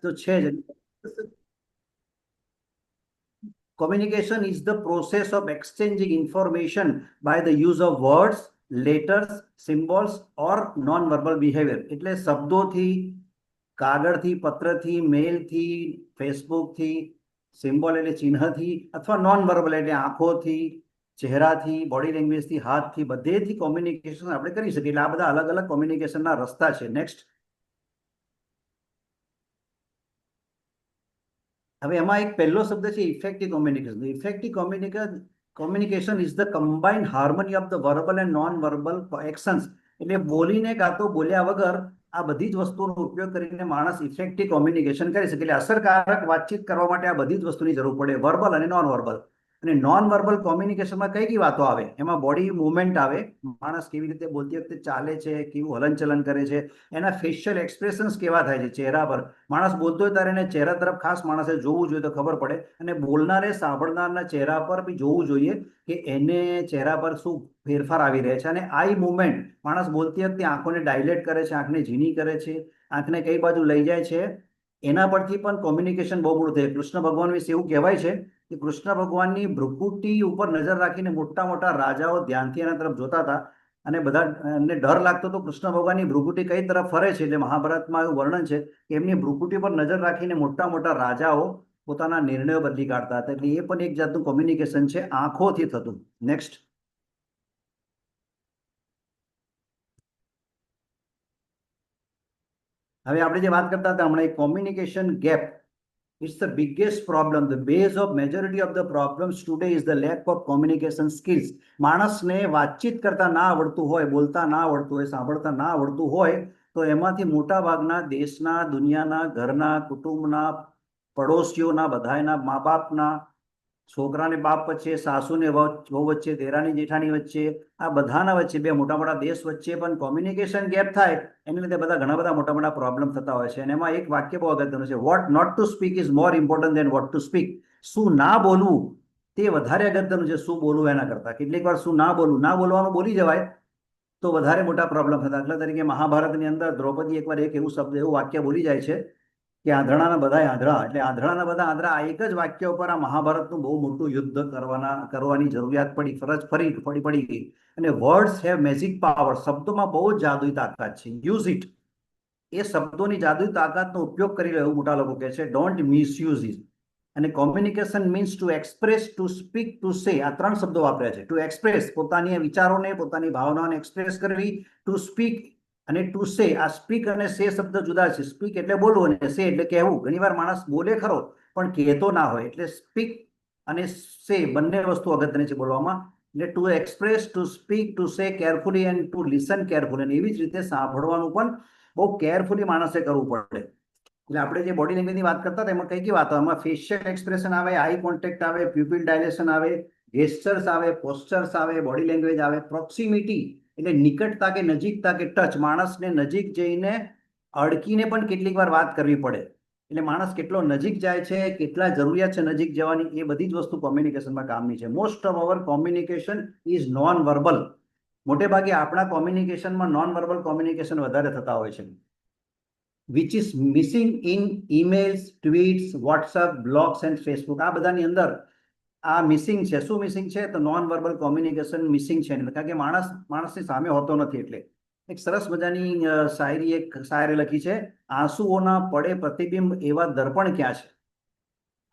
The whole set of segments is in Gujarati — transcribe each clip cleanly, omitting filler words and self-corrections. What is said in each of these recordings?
તો છે જ. Communication is the process of exchanging information by the use of words, letters, symbols or non-verbal behavior. એટલે શબ્દોથી, કાગળથી, પત્રથી, મેલથી, ફેસબુકથી, સિમ્બોલ એટલે ચિહ્નથી, અથવા નોન વર્બલ એટલે આંખોથી, ચહેરાથી, બોડી લેંગ્વેજથી, હાથથી, બધેથી કોમ્યુનિકેશન આપણે કરી શકીએ. એટલે આ બધા અલગ અલગ કોમ્યુનિકેશનના રસ્તા છે. નેક્સ્ટ. હવે એમાં એક પહેલો શબ્દ છે effective communication. Effective communication is the combined harmony of the verbal and non verbal actions. એટલે બોલીને કાં તો બોલ્યા વગર આ બધી જ વસ્તુનો ઉપયોગ કરીને માણસ ઇફેક્ટિવ કોમ્યુનિકેશન કરી શકે. એટલે અસરકારક વાતચીત કરવા માટે આ બધી જ વસ્તુની જરૂર પડે, વર્બલ અને નોન વર્બલ. અને નોન વર્બલ કોમ્યુનિકેશનમાં કઈ કઈ વાતો આવે? એમાં બોડી મુવમેન્ટ આવે, માણસ કેવી રીતે બોલતી વખતે ચાલે છે, કેવું હલનચલન કરે છે, એના ફેશિયલ એક્સપ્રેશન્સ કેવા થાય છે ચહેરા પર. માણસ બોલતો હોય ત્યારે એને ચહેરા તરફ ખાસ માણસે જોવું જોઈએ તો ખબર પડે. અને બોલનારે સાંભળનારના ચહેરા પર બી જોવું જોઈએ કે એને ચહેરા પર શું ફેરફાર આવી રહ્યા છે. અને આઈ મુવમેન્ટ, માણસ બોલતી વખતે આંખોને ડાયલેટ કરે છે, આંખને ઝીણી કરે છે, આંખને કઈ બાજુ લઈ જાય છે, એના પરથી પણ કોમ્યુનિકેશન બહુ મોટું થાય. કૃષ્ણ ભગવાન વિશે એવું કહેવાય છે કે કૃષ્ણ ભગવાનની ભ્રુકુટી ઉપર નજર રાખીને મોટા મોટા રાજાઓ ધ્યાનથી એના તરફ જોતા હતા. અને બધા એમને ડર લાગતો હતો કૃષ્ણ ભગવાનની ભ્રુકુટી કઈ તરફ ફરે છે. એટલે મહાભારતમાં એવું વર્ણન છે કે એમની ભ્રુકુટી પર નજર રાખીને મોટા મોટા રાજાઓ પોતાના નિર્ણયો બદલી કાઢતા હતા. એટલે એ પણ એક જાતનું કોમ્યુનિકેશન છે, આંખોથી થતું. નેક્સ્ટ. હવે આપણે જે વાત કરતા હતા હમણાં, communication gap. It's the biggest problem. The base of majority of the problems today is the lack of communication skills. માણસને વાતચીત કરતા ના આવડતું હોય, બોલતા ના આવડતું હોય, સાંભળતા ના આવડતું હોય, તો એમાંથી મોટા ભાગના દેશના, દુનિયાના, ઘરના, કુટુંબના, પડોશીઓના, બધાના, મા બાપના, છોકરાને બાપ વચ્ચે, સાસુને વહુ વચ્ચે, દેરાની જેઠાની વચ્ચે, આ બધાના વચ્ચે, બે મોટા મોટા દેશ વચ્ચે પણ કોમ્યુનિકેશન ગેપ થાય. એને લીધે બધા ઘણા બધા મોટા મોટા પ્રોબ્લેમ થતા હોય છે. અને એમાં એક વાક્ય બહુ અગત્યનું છે, what not to speak is more important than what to speak. શું ના બોલવું તે વધારે અગત્યનું છે શું બોલવું એના કરતા. કેટલીક વાર શું ના બોલવું, ના બોલવાનું બોલી જવાય તો વધારે મોટા પ્રોબ્લેમ થતા. દાખલા તરીકે મહાભારતની અંદર દ્રૌપદી એકવાર એક એવું શબ્દ, એવું વાક્ય બોલી જાય છે કે આંધળાના બધા આંધળા. એટલે આંધળાના બધા આંધળા, આ એક જ વાક્ય ઉપર આ મહાભારતનું બહુ મોટું યુદ્ધ કરવાની જરૂરિયાત પડી, ફરજ પડી ગઈ. અને વર્ડ્સ હેવ મેજિક પાવર. શબ્દોમાં બહુ જ જાદુઈ તાકાત છે. Use it. એ શબ્દોની જાદુઈ તાકાતનો ઉપયોગ કરી રહ્યો એવું મોટા લોકો કહે છે. Don't misuse it. અને communication means to express, to speak, to say. આ ત્રણ શબ્દો વાપર્યા છે. ટુ એક્સપ્રેસ, પોતાની વિચારોને, પોતાની ભાવનાઓને એક્સપ્રેસ કરવી. ટુ સ્પીક અને ટુ સે. આ સ્પીક અને સે શબ્દ જુદા છે. સ્પીક એટલે બોલવું અને સે એટલે કહેવું. ઘણી વાર માણસ બોલે ખરો પણ કહેતો ના હોય. એટલે સ્પીક અને સે બંને વસ્તુ અગત્યની છે બોલવામાં. એટલે two express, to speak, to સે carefully and to listen carefully. અને એવી જ રીતે સાંભળવાનું પણ બહુ કેરફુલી માણસે કરવું પડે. એટલે આપણે જે બોડી લેંગ્વેજની વાત કરતા હતા એમાં કઈ કઈ વાતો? એમાં ફેશિયલ એક્સપ્રેશન આવે, આઈ કોન્ટેક્ટ આવે, પ્યુપિલ ડાયલેશન આવે, ગેસ્ચર્સ આવે, પોસ્ચર્સ આવે, બોડી લેંગ્વેજ આવે, પ્રોક્સિમિટી એટલે નિકટતા કે નજીકતા કે ટચ. માણસને નજીક જઈને અડકીને પણ કેટલીક વાર વાત કરવી પડે. એટલે માણસ કેટલો નજીક જાય છે, કેટલા જરૂરિયાત છે નજીક જવાની, એ બધી જ વસ્તુ કોમ્યુનિકેશનમાં કામની છે. Most of our communication is known verbal. મોટે ભાગે આપણા કોમ્યુનિકેશનમાં નોન વર્બલ કોમ્યુનિકેશન વધારે થતા હોય છે. which is missing in emails, tweets, WhatsApp, blogs and Facebook. આ બધાની અંદર આ મિસિંગ છે. શું મિસિંગ છે? તો નોન વર્બલ કોમ્યુનિકેશન મિસિંગ છે. કારણ કે માણસની સામે હોતો નથી. એટલે એક સરસ મજાની શાયરી એક શાયરે લખી છે, આંસુઓના પડે પ્રતિબિંબ એવા દર્પણ ક્યાં છે.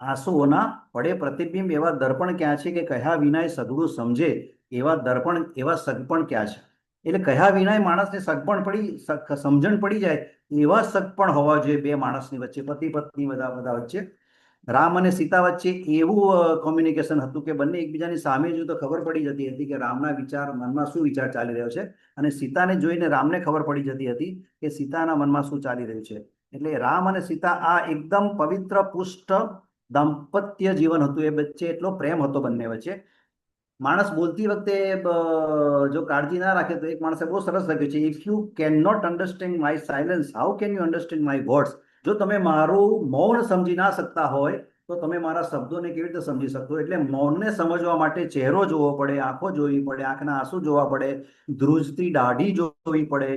આંસુઓના પડે પ્રતિબિંબ એવા દર્પણ ક્યાં છે, કે કહ્યા વિનાય સઘળું સમજે એવા દર્પણ, એવા સગપણ ક્યાં છે. એટલે કહ્યા વિનાય માણસને સમજણ પડી જાય એવા સગપણ હોવા જોઈએ બે માણસની વચ્ચે, પતિ પત્ની બધા વચ્ચે. રામ અને સીતા વચ્ચે એવું કોમ્યુનિકેશન હતું કે બંને એકબીજાની સામે જોયું તો ખબર પડી જતી હતી કે રામના વિચાર, મનમાં શું વિચાર ચાલી રહ્યો છે. અને સીતાને જોઈને રામને ખબર પડી જતી હતી કે સીતાના મનમાં શું ચાલી રહ્યું છે. એટલે રામ અને સીતા આ એકદમ પવિત્ર પુષ્ટ દાંપત્ય જીવન હતું. એ વચ્ચે એટલો પ્રેમ હતો બંને વચ્ચે. માણસ બોલતી વખતે જો કાળજી ના રાખે તો એક માણસે બહુ સરસ લખ્યું છે, if you can not understand my silence, how can you understand my words. જો તમે મારું મૌન સમજી ના શકતા હોય તો તમે મારા શબ્દોને કેવી રીતે સમજી શકશો? એટલે મૌનને સમજવા માટે ચહેરો જોવો પડે, આંખો જોવી પડે, આંખના આંસુ જોવા પડે, ધ્રુજતી દાઢી જોવી પડે,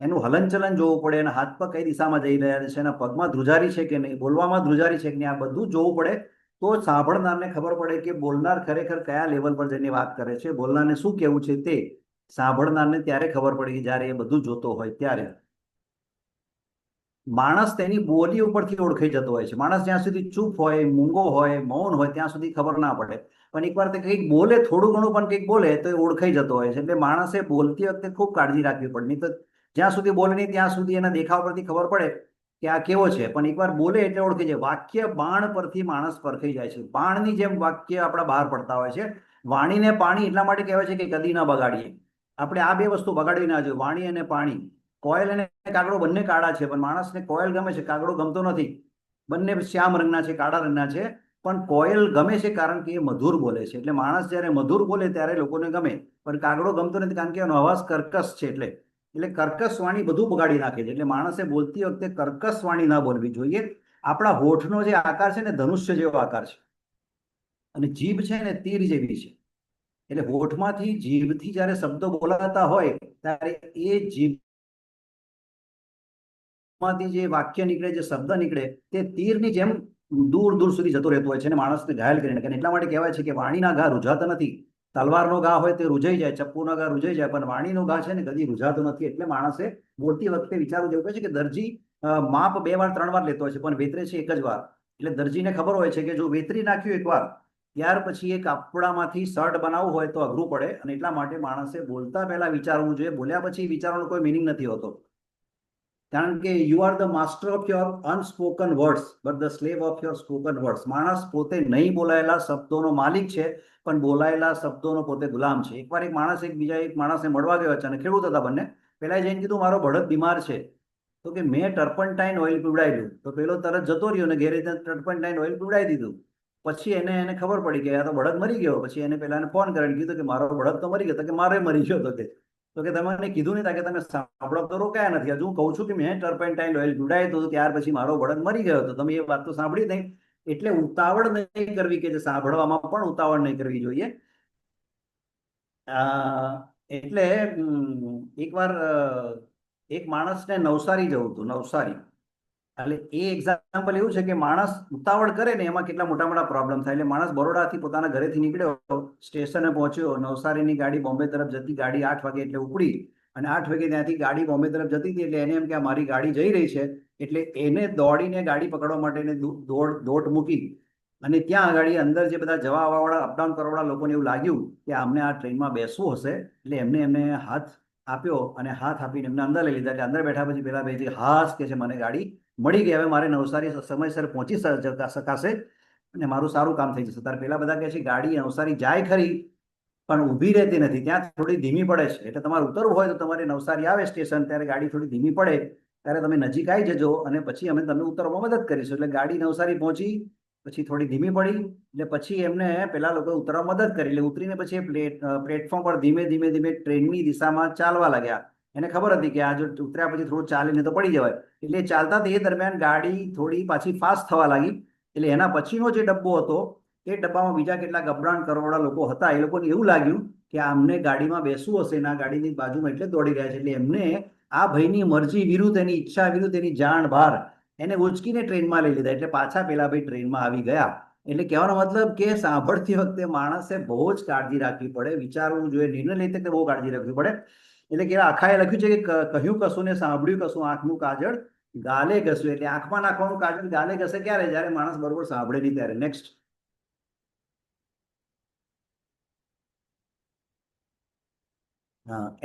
એનું હલનચલન જોવું પડે, એના હાથ પગ કઈ દિશામાં જઈ રહ્યા છે, એના પગમાં ધ્રુજારી છે કે નહીં, બોલવામાં ધ્રુજારી છે કે નહીં, આ બધું જોવું પડે. તો સાંભળનારને ખબર પડે કે બોલનાર ખરેખર કયા લેવલ પર જઈને વાત કરે છે, બોલનારને શું કેવું છે તે સાંભળનારને ત્યારે ખબર પડે કે જ્યારે એ બધું જોતો હોય ત્યારે. માણસ તેની બોલી ઉપરથી ઓળખાઈ જતો હોય છે. માણસ જ્યાં સુધી ચૂપ હોય, મૂંગો હોય, મૌન હોય ત્યાં સુધી ખબર ના પડે. પણ એકવાર તે કંઈક બોલે, થોડું ઘણું પણ કંઈક બોલે તો એ ઓળખાઈ જતો હોય છે. એટલે માણસે બોલતી વખતે ખૂબ કાળજી રાખવી પડે. નહીં તો જ્યાં સુધી બોલે નહીં ત્યાં સુધી એના દેખાવ પરથી ખબર પડે કે આ કેવો છે. પણ એકવાર બોલે એટલે ઓળખી જાય. વાક્ય બાણ પરથી માણસ પરખાઈ જાય છે. બાણની જેમ વાક્ય આપણા બહાર પડતા હોય છે. વાણીને પાણી એટલા માટે કહેવાય છે કે કદી ના બગાડીએ. આપણે આ બે વસ્તુ બગાડવી ના જોઈએ, વાણી અને પાણી. કોયલ અને કાગડો બંને કાળા છે, પણ માણસને કોયલ ગમે છે, કાગડો ગમતો નથી. બંને શ્યામ રંગના છે, કાળા રંગના છે, પણ કોયલ ગમે છે કારણ કે એ મધુર બોલે છે. એટલે માણસ જ્યારે મધુર બોલે ત્યારે લોકોને ગમે, પણ કાગડો ગમતો નથી કારણ કે એનો અવાજ કર્કશ છે. એટલે કર્કશ વાણી બધું બગાડી નાખે છે. એટલે માણસે બોલતી વખતે કર્કશ વાણી ના બોલવી જોઈએ. આપણા હોઠનો જે આકાર છે ને, ધનુષ્ય જેવો આકાર છે, અને જીભ છે ને તીર જેવી છે. એટલે હોઠમાંથી જીભથી જ્યારે શબ્દો બોલાતા હોય ત્યારે એ જીભ માંથી જે વાક્ય નીકળે, જે શબ્દ નીકળે, તે તીરની જેમ દૂર દૂર સુધી જતો રહેતો હોય છે અને માણસને ઘાયલ કરી નાખે. એટલા માટે કહેવાય છે કે વાણીના ઘા રૂઝાતા નથી. તલવારનો ઘા હોય તે રૂઝાઈ જાય, ચપ્પુનો ઘા રૂઝાઈ જાય, પણ વાણીનો ઘા છે ને કદી રૂઝાતો નથી. એટલે માણસે બોલતી વખતે વિચારવું જેવું છે કે દરજી માપ 2 વાર 3 વાર લેતો હોય છે પણ વેતરે છે એક જ વાર. એટલે દરજીને ખબર હોય છે કે જો વેતરી નાખ્યું એકવાર, ત્યાર પછી એ કાપડામાંથી શર્ટ બનાવવું હોય તો અઘરું પડે. અને એટલા માટે માણસે બોલતા પહેલા વિચારવું જોઈએ. બોલ્યા પછી વિચારવાનો કોઈ મિનિંગ નથી હોતો. કારણ કે you are the master of your unspoken words but the slave of your spoken words. માણસ પોતે નહીં બોલાયેલા શબ્દોનો માલિક છે, પણ બોલાયેલા શબ્દોનો પોતે ગુલામ છે. એકવાર એક માણસ એક માણસને મળવા ગયો છે અને ખેડૂત હતા બંને. પેલા જઈને કીધું મારો બળદ બીમાર છે. તો કે મેં ટર્પન્ટાઇન ઓઇલ પીવડાવ્યું. તો પેલો તરત જતો રહ્યો અને ઘેરે ટર્પન્ટાઇન ઓઇલ પીવડાવી દીધું. પછી એને ખબર પડી કે આ તો બળદ મરી ગયો. પછી એને પેલાને ફોન કરીને કીધું કે મારો બળદ તો મરી ગયો. તો કે મારે મરી ગયો. તો કે તમે કીધું નહીં કે તમે સાંભળો તો રોકાયા નથી. હજુ હું કહું છું કે મેં ટર્પેન્ટાઇન ઓઇલ પીવડાવ્યું હતું, ત્યાર પછી મારો બળદ મરી ગયો હતો. તમે એ વાત તો સાંભળી નહીં. એટલે ઉતાવળ નહીં કરવી, કે જે સાંભળવામાં પણ ઉતાવળ નહીં કરવી જોઈએ. એટલે એકવાર એક માણસને નવસારી જવું હતું. નવસારી એટલે એ એક્ઝામ્પલ એવું છે કે માણસ ઉતાવળ કરે ને એમાં કેટલા મોટા મોટા પ્રોબ્લેમ થાય. એટલે માણસ બરોડાથી પોતાના ઘરેથી નીકળ્યો, સ્ટેશને પહોંચ્યો. નવસારીની ગાડી બોમ્બે તરફ જતી, ગાડી 8 વાગે એટલે ઉપડી, અને 8 વાગે ત્યાંથી ગાડી બોમ્બે તરફ જતી હતી. એટલે એને એમ કે મારી ગાડી જઈ રહી છે. એટલે એને દોડીને ગાડી પકડવા માટે દોટ મૂકી. અને ત્યાં આગળ અંદર જે બધા જવા આવવાવાળા, અપડાઉન કરવાવાળા લોકોને એવું લાગ્યું કે અમને આ ટ્રેનમાં બેસવું હશે. એટલે એમને હાથ આપ્યો અને હાથ આપીને એમને અંદર લઈ લીધા. એટલે અંદર બેઠા પછી પેલા ભાઈ હાસ કે છે મને ગાડી મળી ગઈ, હવે મારે નવસારી સમયસર પહોંચી શકાશે અને મારું સારું કામ થઈ જશે. ત્યારે પેલા બધા કહે છે ગાડી નવસારી જાય ખરી, પણ ઊભી રહેતી નથી, ત્યાં થોડી ધીમી પડે છે. એટલે તમારે ઉતરવું હોય તો તમારે નવસારી આવે સ્ટેશન, ત્યારે ગાડી થોડી ધીમી પડે, ત્યારે તમે નજીક આવી જજો અને પછી અમે તમને ઉતરવામાં મદદ કરીશું. એટલે ગાડી નવસારી પહોંચી, પછી થોડી ધીમી પડી, એટલે પછી એમને પેલા લોકો ઉતરવા મદદ કરી. એટલે ઉતરીને પછી પ્લેટફોર્મ પર ધીમે ધીમે ધીમે ટ્રેનની દિશામાં ચાલવા લાગ્યા. એને ખબર હતી કે આ જો ઉતર્યા પછી થોડું ચાલીને તો પડી જવાય. એટલે ચાલતા તે દરમિયાન ગાડી થોડી પાછી ફાસ્ટ થવા લાગી. એટલે એના પછીનો જે ડબ્બો હતો એ ડબ્બામાં બીજા કેટલાક અપડાઉન કરવાવાળા લોકો હતા. એ લોકોને એવું લાગ્યું કે આમને ગાડીમાં બેસવું હશે, એના ગાડીની બાજુમાં એટલે દોડી રહ્યા છે. એટલે એમને આ ભાઈની મરજી વિરુદ્ધ, એની ઈચ્છા વિરુદ્ધ, એની જાણ બહાર એને ઉચકીને ટ્રેનમાં લઈ લીધા. એટલે પાછા પેલા ભાઈ ટ્રેનમાં આવી ગયા. એટલે કહેવાનો મતલબ કે સાંભળતી વખતે માણસે બહુ જ કાળજી રાખવી પડે, વિચારવું જોઈએ, નિર્ણય લેતી વખતે બહુ કાળજી રાખવી પડે. એટલે કે આખાએ લખ્યું છે કે કહ્યું કશું ને સાંભળ્યું કશું, આંખનું કાજળ ગાલે ઘસ્યું. એટલે આંખમાં નાખવાનું કાજળ ગાલે ઘસે ક્યારે? જ્યારે માણસ બરોબર સાંભળે નહીં ત્યારે. Next.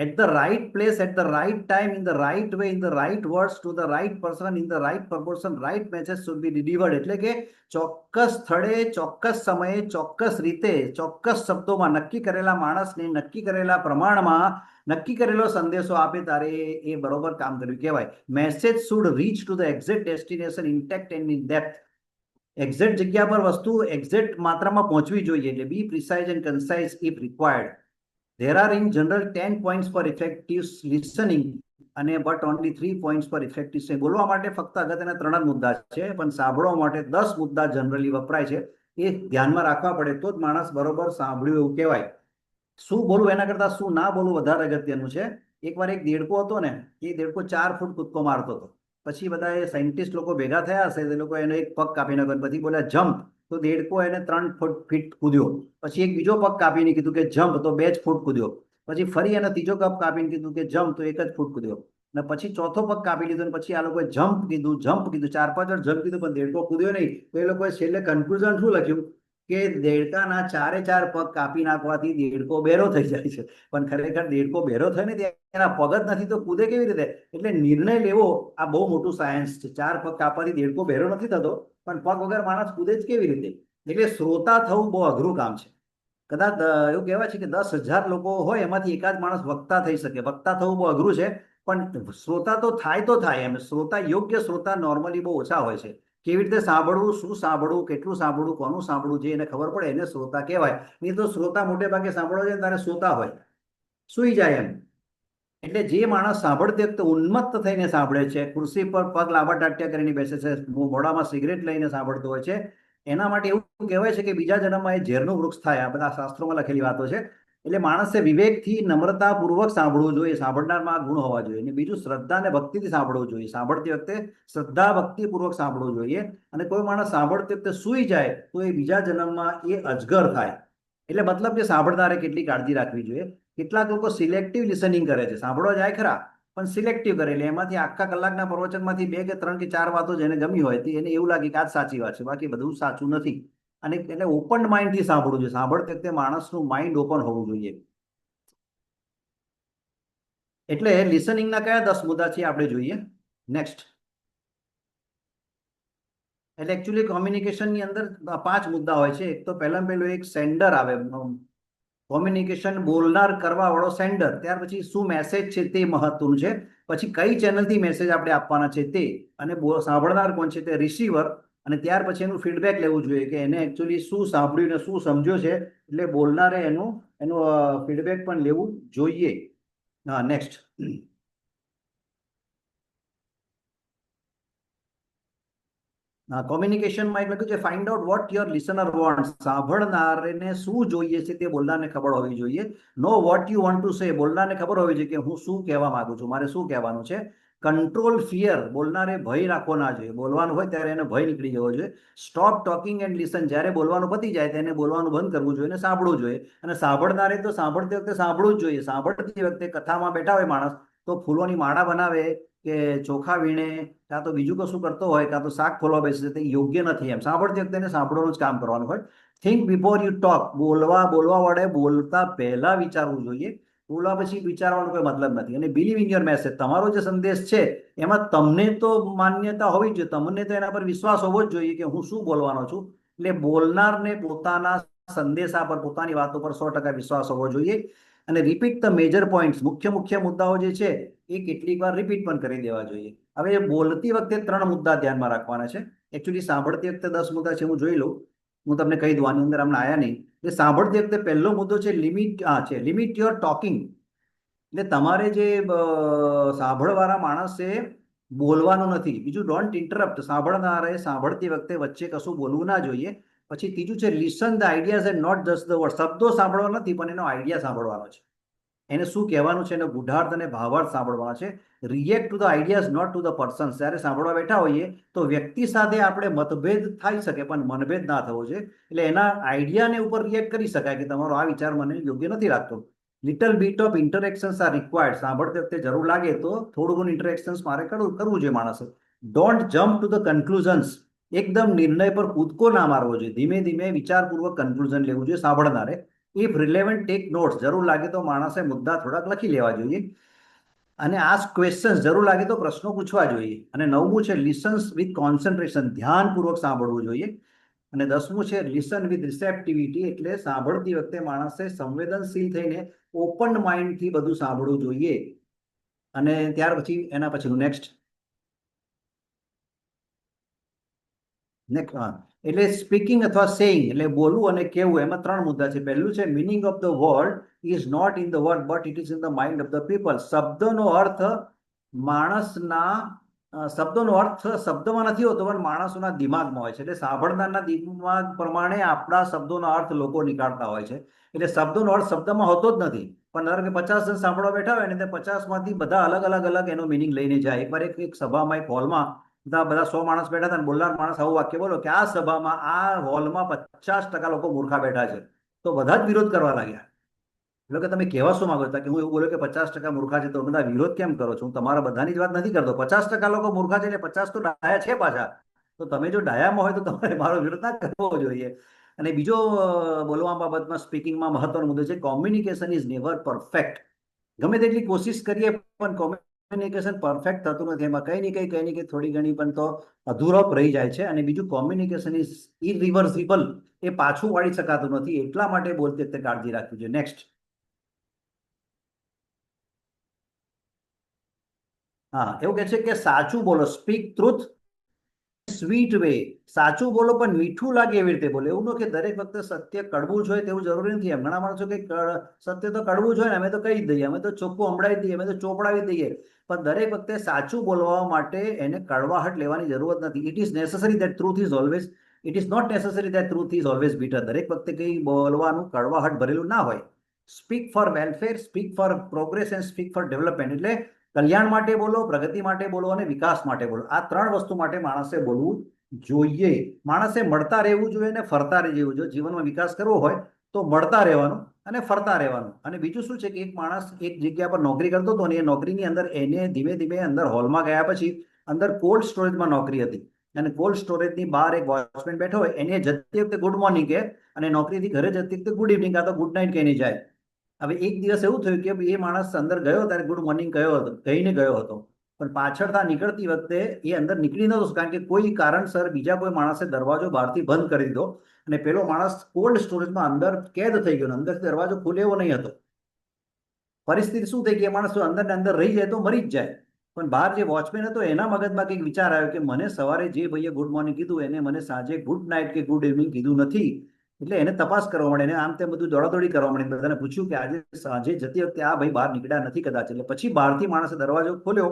At the right place, at the right time, in the right way, in the right words, to the right person, in the right proportion, right message should be delivered. એટલે કે ચોક્કસ સ્થળે, ચોક્કસ સમયે, ચોક્કસ રીતે, ચોક્કસ શબ્દોમાં, નક્કી કરેલા માણસને નક્કી કરેલા પ્રમાણમાં નક્કી કરેલો સંદેશો આપે તારે એ બરોબર કામ કર્યું કહેવાય. Message should reach to the exact destination intact and in depth. Exact જગ્યા પર વસ્તુ એક્ઝેક્ટ માત્રામાં પહોંચવી જોઈએ. એટલે be precise and concise if required. There are in general 10 points for effective listening અને બટ ઓનલી 3 પોઈન્ટ્સ પર ઇફેક્ટિવ છે. બોલવા માટે ફક્ત અગત્યના 3 જ મુદ્દા છે, પણ સાંભળવા માટે 10 મુદ્દા જનરલી વપરાય છે. એ ધ્યાનમાં રાખવા પડે તો જ માણસ બરોબર સાંભળ્યું એવું કહેવાય. શું બોલવું એના કરતા શું ના બોલવું વધારે અગત્યનું છે. એકવાર એક દેડકો હતો ને, એ દેડકો 4 ફૂટ કૂદકો મારતો હતો. પછી બધા એ સાયન્ટિસ્ટ લોકો ભેગા થયા હશે, તે લોકો એનો એક પગ કાપી નાખ્યો, પછી બોલ્યા જમ્પ, તો દેડકો એને 3 ફીટ કૂદ્યો. પછી એક બીજો પગ કાપીને કીધું કે જમ્પ, તો 2 જ ફૂટ કૂદ્યો. પછી ફરી એને ત્રીજો પગ કાપીને કીધું કે જમ્પ, તો 1 જ ફૂટ કૂદ્યો. અને પછી ચોથો પગ કાપી લીધો, અને પછી આ લોકોએ જમ્પ કીધું, 4-5 વાર જમ્પ કીધું, પણ દેડકો કૂદ્યો નહીં. તો એ લોકોએ છેલ્લે કન્ક્લુઝન શું લખ્યું કે દેડકાના 4 પગ કાપી નાખવાથી દેડકો બેરો થઈ જાય છે. પણ ખરેખર દેડકો બેરો થાય ને, એના પગ જ નથી તો કૂદે કેવી રીતે? એટલે નિર્ણય લેવો આ બહુ મોટું સાયન્સ છે. 4 પગ કાપવાથી દેડકો બેરો નથી થતો, પણ પગ વગર માણસ કૂદે જ કેવી રીતે? એટલે શ્રોતા થવું બહુ અઘરું કામ છે. કદાચ એવું કહેવાય છે કે 10,000 લોકો હોય એમાંથી એકાદ માણસ વક્તા થઈ શકે. વક્તા થવું બહુ અઘરું છે, પણ શ્રોતા તો થાય એમ. શ્રોતા, યોગ્ય શ્રોતા નોર્મલી બહુ ઓછા હોય છે. કેવી રીતે સાંભળવું, શું સાંભળવું, કેટલું સાંભળવું, કોનું સાંભળવું, જે એને ખબર પડે એને શ્રોતા કહેવાય. નહીં તો શ્રોતા મોટે ભાગે સાંભળવા જાય ત્યારે શ્રોતા હોય, સુઈ જાય એમ. એટલે જે માણસ સાંભળતી વખતે ઉન્મત્ત થઈને સાંભળે છે, ખુરશી પર પગ લાંબાટાટ્યા કરીને બેસે છે, મોઢામાં સિગરેટ લઈને સાંભળતો હોય છે, એના માટે એવું કહેવાય છે કે બીજા જન્મમાં એ ઝેરનું વૃક્ષ થાય. આ બધા શાસ્ત્રોમાં લખેલી વાતો છે. એટલે માણસે વિવેકથી, નમ્રતાપૂર્વક સાંભળવું જોઈએ. સાંભળનારમાં ગુણ હોવા જોઈએ. અને બીજું, શ્રદ્ધા અને ભક્તિથી સાંભળવું જોઈએ. સાંભળતી વખતે શ્રદ્ધા ભક્તિપૂર્વક સાંભળવું જોઈએ. અને કોઈ માણસ સાંભળતી વખતે સૂઈ જાય તો એ બીજા જન્મમાં એ અજગર થાય. એટલે મતલબ કે સાંભળનારે કેટલી કાળજી રાખવી જોઈએ. કેટલાક લોકો સિલેક્ટિવ લિસનિંગ કરે છે. સાંભળવા જાય ખરા, પણ સિલેક્ટિવ કરે. એટલે એમાંથી આખા કલાકના પ્રવચનમાંથી 2 કે 3 કે 4 વાતો જેને ગમી હોય એને એવું લાગે કે આ જ સાચી વાત છે, બાકી બધું સાચું નથી. અને એટલે ઓપન માઇન્ડથી સાંભળવું જોઈએ. સાંભળતી વખતે માણસનું માઇન્ડ ઓપન હોવું જોઈએ. એટલે લિસનિંગના કયા 10 મુદ્દા છે આપણે જોઈએ. નેક્સ્ટ. એટલે એકચ્યુઅલી કોમ્યુનિકેશનની અંદર 5 મુદ્દા હોય છે. એક તો પહેલામાં પહેલું એક સેન્ડર આવે, કોમ્યુનિકેશન બોલનાર કરવા વાળો સેન્ડર. ત્યાર પછી શું મેસેજ છે તે મહત્વનું છે. પછી કઈ ચેનલથી મેસેજ આપણે આપવાના છે તે, અને સાંભળનાર કોણ છે તે રિસીવર. અને ત્યાર પછી એનું ફીડબેક લેવું જોઈએ કે એને એકચ્યુઅલી શું સાંભળ્યું ને શું સમજ્યો છે. એટલે બોલનારે એનું ફીડબેક પણ લેવું જોઈએ. હા, નેક્સ્ટ. કોમ્યુનિકેશનમાં એક લખ્યું છે find out what your listener want. સાંભળનારને શું જોઈએ છે તે બોલનારને ખબર હોવી જોઈએ. Know what you want to say. બોલનારને ખબર હોવી જોઈએ કે હું શું કહેવા માંગુ છું, મારે શું કહેવાનું છે. Control fear. બોલનારે ભય રાખવો ના જોઈએ. બોલવાનું હોય ત્યારે એને ભય નીકળી જવો જોઈએ. Stop talking and listen. જ્યારે બોલવાનું પતી જાય તેને બોલવાનું બંધ કરવું જોઈએ અને સાંભળવું જોઈએ. અને સાંભળનારે તો સાંભળતી વખતે સાંભળવું જ જોઈએ. સાંભળતી વખતે કથામાં બેઠા હોય માણસ તો ફૂલોની માળા બનાવે કે ચોખા વીણે, કાં તો બીજું કશું કરતો હોય, કાં તો શાક ફોલવા બેસે, તે યોગ્ય નથી એમ. સાંભળતી વખતે એને સાંભળવાનું જ કામ કરવાનું હોય. Think before you talk. બોલવા વડે બોલતા પહેલા વિચારવું જોઈએ. બોલવા પછી વિચારવાનો કોઈ મતલબ નથી. અને બિલીવ ઇન યોર મેસેજ. તમારો જે સંદેશ છે એમાં તમને તો માન્યતા હોવી જ જોઈએ. તમને તો એના પર વિશ્વાસ હોવો જ જોઈએ કે હું શું બોલવાનો છું. એટલે બોલનારને પોતાના સંદેશા પર, પોતાની વાતો પર 100% વિશ્વાસ હોવો જોઈએ. અને રિપીટ ધ મેજર પોઈન્ટ્સ. મુખ્ય મુદ્દાઓ જે છે એ કેટલીક વાર રિપીટ પણ કરી દેવા જોઈએ. હવે બોલતી વખતે 3 મુદ્દા ધ્યાનમાં રાખવાના છે. એકચ્યુઅલી સાંભળતી વખતે 10 મુદ્દા છે, હું જોઈ લઉં. હું તમને કહી દઉં, આની અંદર હમણાં આયા નહીં. એટલે સાંભળતી વખતે પહેલો મુદ્દો છે લિમિટ યોર ટોકિંગ. એટલે તમારે જે સાંભળવાળા માણસે બોલવાનું નથી. બીજું, ડોન્ટ ઇન્ટરપ્ટ. સાંભળનારે સાંભળતી વખતે વચ્ચે કશું બોલવું ના જોઈએ. પછી ત્રીજું છે listen the ideas and not just the word. શબ્દો સાંભળવા નથી, પણ એનો આઈડિયા સાંભળવાનો છે. એને શું કહેવાનું છે, એનો ગુઢાર્થ અને ભાવાર્થ સાંભળવાનો છે. React to the ideas, not to the persons. જ્યારે સાંભળવા બેઠા હોઈએ તો વ્યક્તિ સાથે આપણે મતભેદ થઈ શકે, પણ મનભેદ ના થવો જોઈએ. એટલે એના આઈડિયાને ઉપર રિએક્ટ કરી શકાય કે તમારો આ વિચાર મને યોગ્ય નથી લાગતો. Little bit of interactions are required. સાંભળતી વખતે જરૂર લાગે તો થોડું ઘણું ઇન્ટરેક્શન્સ મારે કરવું જોઈએ માણસે. Don't jump to the conclusions. એકદમ નિર્ણય પર કૂદકો ના મારવો જોઈએ. ધીમે ધીમે વિચારપૂર્વક કન્ક્લુઝન લેવું જોઈએ સાંભળનારે. If relevant take notes. જરૂર લાગે તો માણસે મુદ્દા થોડાક લખી લેવા જોઈએ. અને આસ્ક ક્વેશ્ચન્સ. જરૂર લાગે તો પ્રશ્નો પૂછવા જોઈએ. અને 9મું છે લિસન્સ વિથ કોન્સન્ટ્રેશન. ધ્યાનપૂર્વક સાંભળવું જોઈએ. અને 10મું છે લિસન વિથ રિસેપ્ટિવિટી. એટલે સાંભળતી વખતે માણસે સંવેદનશીલ થઈને ઓપન માઇન્ડથી બધું સાંભળવું જોઈએ. અને ત્યાર પછી એના પછીનું નેક્સ્ટ. એટલે સ્પીકિંગ અથવા સેઇંગ એટલે બોલવું અને કહેવું. એમાં 3 મુદ્દા છે. પહેલું છે meaning of the word is not in the word but it is in the mind of the people. શબ્દનો અર્થ માણસના શબ્દોનો અર્થ શબ્દમાં નથી હોતો પણ માણસોના દિમાગમાં હોય છે. એટલે સાંભળનારના દિમાગ પ્રમાણે આપણા શબ્દોનો અર્થ લોકો નીકાળતા હોય છે. એટલે શબ્દોનો અર્થ શબ્દમાં હોતો જ નથી. પણ ધારો કે 50 જણ સાંભળવા બેઠા હોય ને તે 50માંથી બધા અલગ અલગ અલગ એનો મિનિંગ લઈને જાય. એકવાર એક સભામાં એક હોલમાં બધા 100 માણસ બેઠા હતા, બોલનાર માણસ આવું વાક્ય બોલો કે આ સભામાં આ હોલમાં 50% લોકો મૂર્ખા બેઠા છે. તો બધા જ વિરોધ કરવા લાગ્યા. એટલે કે તમે કહેવા શું માંગો છો? કે હું એવું બોલ્યો કે 50% મૂર્ખા છે, તો બધા વિરોધ કેમ કરો છો? હું તમારા બધાની જ વાત નથી કરતો. 50% લોકો મૂર્ખા છે એટલે 50 તો ડાયા છે પાછા. તો તમે જો ડાયામાં હોય તો તમારે મારો વિરોધ ના કરવો જોઈએ. અને બીજો બોલવા બાબતમાં સ્પીકિંગમાં મહત્વનો મુદ્દો છે, કોમ્યુનિકેશન ઇઝ નેવર પરફેક્ટ. ગમે તેટલી કોશિશ કરીએ પણ કોમ્યુનિકેશન પરફેક્ટ થતું નથી. એમાં કઈ ને કઈ થોડી ઘણી પણ તો અધૂરપ રહી જાય છે. અને બીજું કોમ્યુનિકેશન ઇઝ ઇરિવર્સિબલ. એ પાછું વાળી શકાતું નથી. એટલા માટે બોલતી વખતે કાળજી રાખવી જોઈએ. નેક્સ્ટ. હા, એવું કે છે કે સાચું બોલો, સ્પીક ટ્રુથ સ્વીટ વે. સાચું બોલો પણ મીઠું લાગે એવી રીતે બોલો. એવું ન કે દરેક વખતે સત્ય કડવું જોઈએ તેવું જરૂરી નથી. એમ ઘણા માણસો કે સત્ય તો કડવું જોઈએ ને, અમે તો કહી જ દઈએ, અમે તો ચોખ્ખું સંભળાવી દઈએ, અમે તો ચોપડાવી દઈએ. પણ દરેક વખતે સાચું બોલવા માટે એને કડવાહટ લેવાની જરૂરત નથી. It is necessary that truth is always it is not necessary that truth is always bitter. દરેક વખતે કંઈ બોલવાનું કડવાહટ ભરેલું ના હોય. Speak for welfare, speak for progress and speak for development. એટલે કલ્યાણ માટે બોલો, પ્રગતિ માટે બોલો અને વિકાસ માટે બોલો. આ ત્રણ વસ્તુ માટે માણસે બોલવું જોઈએ. માણસે મળતા રહેવું જોઈએ અને ફરતા રહેવું જોઈએ. જીવનમાં વિકાસ કરવો હોય તો મળતા રહેવાનું અને ફરતા રહેવાનું. અને બીજું શું છે કે એક માણસ એક જગ્યા પર નોકરી કરતો હતો, અને એ નોકરીની અંદર એને ધીમે ધીમે અંદર હોલમાં ગયા પછી અંદર કોલ્ડ સ્ટોરેજમાં નોકરી હતી. અને કોલ્ડ સ્ટોરેજની બહાર એક વોચમેન બેઠો હોય, એને જતી વખતે ગુડ મોર્નિંગ કહે અને નોકરીથી ઘરે જતી વખતે ગુડ ઇવનિંગ કાં તો ગુડ નાઇટ કહીને જાય. હવે એક દિવસ એવું થયું કે એ માણસ અંદર ગયો ત્યારે ગુડ મોર્નિંગ કહ્યો હતો, કહીને ગયો હતો. પણ પાછળથી નીકળતી વખતે એ અંદર નીકળી નતો, કારણ કે કોઈ કારણસર બીજા કોઈ માણસે દરવાજો બહારથી બંધ કરી દીધો અને પેલો માણસ કોલ્ડ સ્ટોરેજમાં અંદર કેદ થઈ ગયો. અંદરથી દરવાજો ખુલે એવો નહીં હતો. પરિસ્થિતિ શું થઈ કે એ માણસ અંદર ને અંદર રહી જાય તો મરી જ જાય. પણ બહાર જે વોચમેન હતો એના મગજમાં કંઈક વિચાર આવ્યો કે મને સવારે જે ભાઈએ ગુડ મોર્નિંગ કીધું એને મને સાંજે ગુડ નાઇટ કે ગુડ ઇવનિંગ કીધું નથી. એટલે એને તપાસ કરવા માંડે, એને આમ તેમ બધું દોડાદોડી કરવા માંડી. બધાને પૂછ્યું કે આજે સાંજે જતી વખતે આ ભાઈ બહાર નીકળ્યા નથી કદાચ. એટલે પછી બહારથી માણસે દરવાજો ખોલ્યો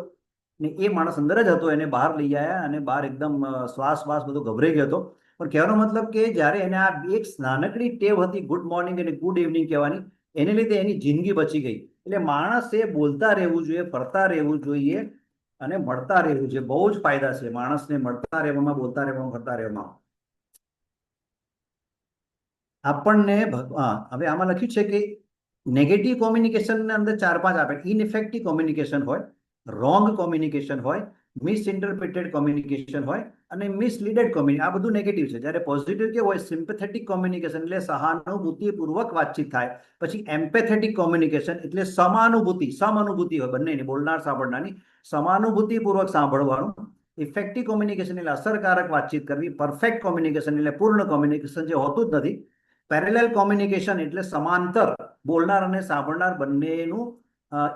ને એ માણસ અંદર જ હતો. એને બહાર લઈ આવ્યા અને બહાર એકદમ શ્વાસ બધો ગભરાઈ ગયો હતો. પણ કહેવાનો મતલબ કે જ્યારે એને આ એક નાનકડી ટેવ હતી ગુડ મોર્નિંગ અને ગુડ ઇવનિંગ કહેવાની, એને લીધે એની જિંદગી બચી ગઈ. એટલે માણસે બોલતા રહેવું જોઈએ, ફરતા રહેવું જોઈએ અને મળતા રહેવું જોઈએ. બહુ જ ફાયદા છે માણસને મળતા રહેવામાં, બોલતા રહેવામાં, ફરતા રહેવામાં. આપણને હવે આમાં લખ્યું છે કે નેગેટિવ કોમ્યુનિકેશનની અંદર 4-5 આપે. ઇનઇફેક્ટિવ કોમ્યુનિકેશન હોય, રોંગ કોમ્યુનિકેશન હોય, મિસઇન્ટરપ્રિટેડ કોમ્યુનિકેશન હોય અને મિસલીડેડ કોમ્યુનિકેશન. આ બધું નેગેટિવ છે. જ્યારે પોઝિટિવ કેવું હોય? સિમ્પેથેટિક કોમ્યુનિકેશન એટલે સહાનુભૂતિપૂર્વક વાતચીત થાય. પછી એમ્પેથેટિક કોમ્યુનિકેશન એટલે સમાનુભૂતિ હોય બંનેની, બોલનાર સાંભળનારની, સમાનુભૂતિપૂર્વક સાંભળવાનું. ઇફેક્ટિવ કોમ્યુનિકેશન એટલે અસરકારક વાતચીત કરવી. પરફેક્ટ કોમ્યુનિકેશન એટલે પૂર્ણ કોમ્યુનિકેશન, જે હોતું જ નથી. પેરેલલ કોમ્યુનિકેશન એટલે સમાંતર, બોલનાર અને સાંભળનાર બંનેનું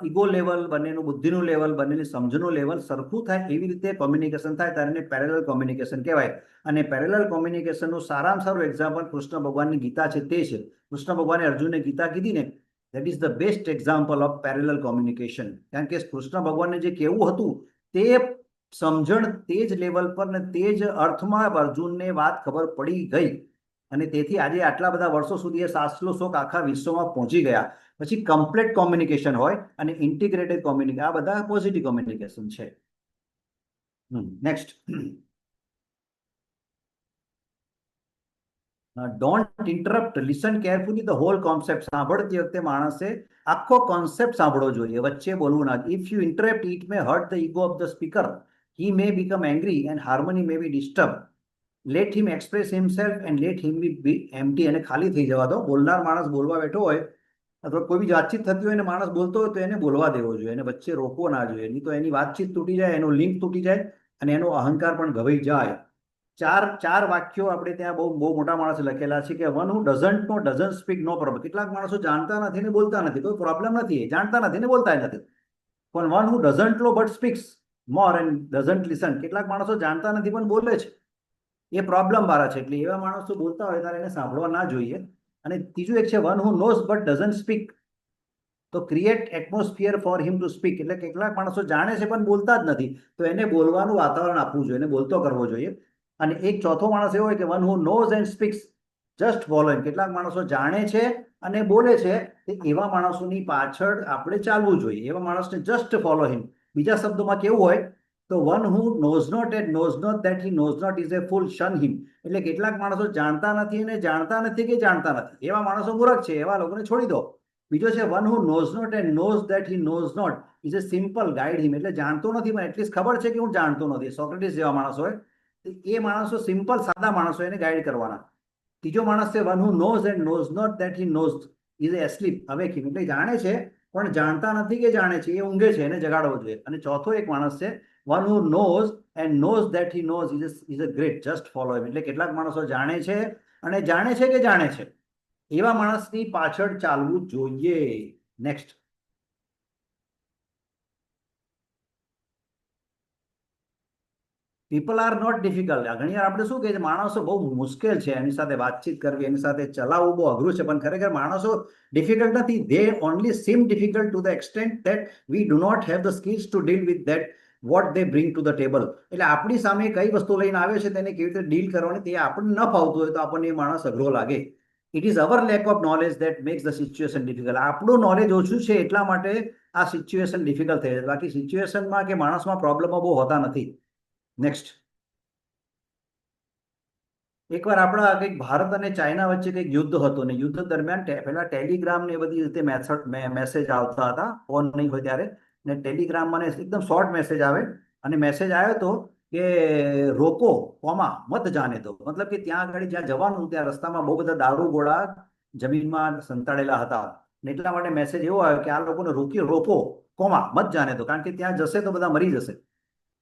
ઈગો લેવલ, બંનેનું બુદ્ધિનું લેવલ, બંનેની સમજનું લેવલ સરખું થાય એવી રીતે કોમ્યુનિકેશન થાય ત્યારે પેરેલલ કોમ્યુનિકેશન કહેવાય. અને પેરેલલ કોમ્યુનિકેશનનું સારામાં સારું એક્ઝામ્પલ કૃષ્ણ ભગવાનની ગીતા છે તે છે. કૃષ્ણ ભગવાને અર્જુનને ગીતા કીધી ને, that is the best example of parallel communication. કારણ કે કૃષ્ણ ભગવાનને જે કહેવું હતું તે સમજણ તે જ લેવલ પર ને તે જ અર્થમાં અર્જુનને વાત ખબર પડી ગઈ. અને તેથી આજે આટલા બધા વર્ષો સુધી એ શાસ્ત્રો શોક આખા વિશ્વમાં પહોંચી ગયા. પછી કમ્પ્લીટ કોમ્યુનિકેશન હોય અને ઇન્ટિગ્રેટેડ કોમ્યુનિકેશન. આ બધા પોઝિટિવ કોમ્યુનિકેશન છે. Next. Don't interrupt, listen carefully the whole concept. સાંભળતી વખતે માણસે આખો કોન્સેપ્ટ સાંભળવો જોઈએ, વચ્ચે બોલવું ના. If you interrupt it may hurt the ego of the speaker. He may become angry and harmony may be disturb. Let him express himself and let him be empty. એને ખાલી થઈ જવા દો. બોલનાર માણસ બોલવા બેઠો હોય અથવા કોઈ બી વાતચીત થતી હોય ને માણસ બોલતો હોય તો એને બોલવા દેવો જોઈએ, એને વચ્ચે રોકવો ના જોઈએ. નહીં તો એની વાતચીત તૂટી જાય, એનો લિંક તૂટી જાય અને એનો અહંકાર પણ ગવાઈ જાય. ચાર વાક્યો આપણે ત્યાં બહુ બહુ મોટા માણસે લખેલા છે કે one who doesn't know doesn't speak no problem. કેટલાક માણસો જાણતા નથી ને બોલતા નથી, કોઈ પ્રોબ્લેમ નથી, જાણતા નથી ને બોલતા નથી. પણ one who doesn't know but speaks more and doesn't listen. કેટલાક માણસો જાણતા નથી પણ બોલે છે, એ પ્રોબ્લેમ વાળા છે. એટલે એવા માણસો બોલતા હોય ત્યારે એને સાંભળવા ના જોઈએ. અને ત્રીજું એક છે one who knows but doesn't speak. તો create atmosphere for him to speak, એટલે કેટલાક માણસો જાણે છે પણ બોલતા જ નથી, તો એને બોલવાનું વાતાવરણ આપવું જોઈએ, એને બોલતો કરવો જોઈએ. અને એક ચોથો માણસ એવો હોય કે one who knows and speaks just follow him, કેટલાક માણસો જાણે છે અને બોલે છે, એવા માણસોની પાછળ આપણે ચાલવું જોઈએ, એવા માણસને જસ્ટ ફોલો હિમ. બીજા શબ્દોમાં કેવું હોય તો one who knows not and knows not that he knows not is a fool shun him, એટલે કેટલાક માણસો જાણતા નથી અને જાણતા નથી કે જાણતા નથી, એવા માણસો મૂર્ખ છે, એવા લોકોને છોડી દો. બીજો છે one who knows not and knows that he knows not is a simple guide him, એટલે જાણતો નથી પણ એટલીસ્ટ ખબર છે કે હું જાણતો નથી. સોક્રેટિસ જેવા માણસો હોય, એ માણસો સિમ્પલ સાદા માણસો એને ગાઈડ કરવાના. ત્રીજો માણસ છે one who knows and knows not that he knows is asleep awaking, એટલે જાણે છે પણ જાણતા નથી કે જાણે છે, એ ઊંઘે છે, એને જગાડવો જોઈએ. અને ચોથો એક માણસ છે one who knows and knows that he knows is a great just follow him, એટલે કેટલાક માણસો જાણે છે અને જાણે છે કે જાણે છે, એવા માણસની પાછળ ચાલવું જોઈએ. Next. People are not difficult. ઘણી વાર આપણે શું કહીએ માણસો બહુ મુશ્કેલ છે, એની સાથે વાતચીત કરવી, એની સાથે ચલાવવું બહુ અઘરું છે, પણ ખરેખર માણસો ડિફિકલ્ટ નથી. They only seem difficult to the extent that we do not have the skills to deal with that what they bring to the table. એટલે આપણી સામે કઈ વસ્તુ લઈને આવ્યો છે તેને કેવી રીતે ડીલ કરવાની તે આપણને ન ફાવતું હોય તો આપણને એ માણસ અઘરો લાગે. It is our lack of knowledge that max the situation difficult. આપણું નોલેજ ઓછું છે એટલા માટે આ સિચ્યુએશન ડિફિકલ્ટ થઈ જાય, બાકી સિચ્યુએશનમાં કે માણસમાં પ્રોબ્લેમો બહુ હોતા નથી. નેક્સ્ટ. એકવાર આપણા કંઈક ભારત અને ચાઇના વચ્ચે કંઈક યુદ્ધ હતું ને યુદ્ધ દરમિયાન પેલા ટેલિગ્રામ ને એ બધી રીતે મેસેજ આવતા હતા, ફોન નહીં હોય ત્યારે, ને ટેલિગ્રામમાં ને એકદમ શોર્ટ મેસેજ આવે, અને મેસેજ આવ્યો હતો કે રોકો કોમા મત જાને દો, મતલબ કે ત્યાં આગળ જ્યાં જવાનું ત્યાં રસ્તામાં બહુ બધા દારૂગોળા જમીનમાં સંતાડેલા હતા, ને એટલા માટે મેસેજ એવો આવ્યો કે આ લોકોને રોકો કોમા મત જાને દો, કારણ કે ત્યાં જશે તો બધા મરી જશે.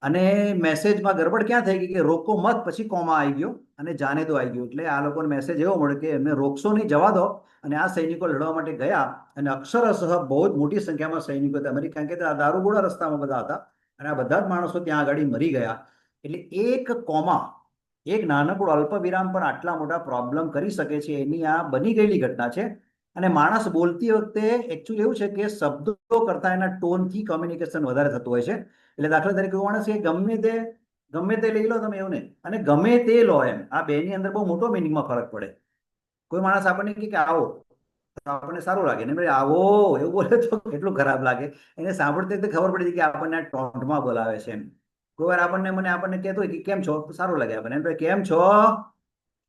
અને મેસેજમાં ગડબડ ક્યાં થઈ ગઈ કે રોકો મત પછી કોમા આવી ગયો અને જાને દો આવી ગયો, એટલે આ લોકોને મેસેજ એવો મળ્યો કે એમને રોકશો નહીં, જવા દો. અને આ સૈનિકો લડવા માટે ગયા અને અક્ષરશઃ બહુ જ મોટી સંખ્યામાં સૈનિકો હતા, અમેરિકા કે દારૂગોળા રસ્તામાં બધા હતા, અને આ બધા જ માણસો ત્યાં આગળ મરી ગયા. એટલે એક કોમા, એક નાનકડો અલ્પ વિરામ પણ આટલા મોટા પ્રોબ્લેમ કરી શકે છે, એની આ બની ગયેલી ઘટના છે. અને માણસ બોલતી વખતે એકચ્યુઅલી એવું છે કે શબ્દો કરતા એના ટોનથી કોમ્યુનિકેશન વધારે થતું હોય છે. એટલે દાખલા તરીકે માણસ કે ગમે તે લઈ લો તમે એવું નહીં, અને ગમે તે લો એમ, આ બેની અંદર બહુ મોટો મિનિંગમાં ફરક પડે. કોઈ માણસ આપણને કે આવો તો આપણને સારું લાગે ને, ભાઈ આવો એવું બોલે તો કેટલું ખરાબ લાગે. એને સાંભળતી વખતે ખબર પડી કે આપણને આ ટોન્ટમાં બોલાવે છે એમ. કોઈ વાર આપણને કહેતો હોય કે કેમ છો, તો સારું લાગે આપણને, એમ કેમ છો,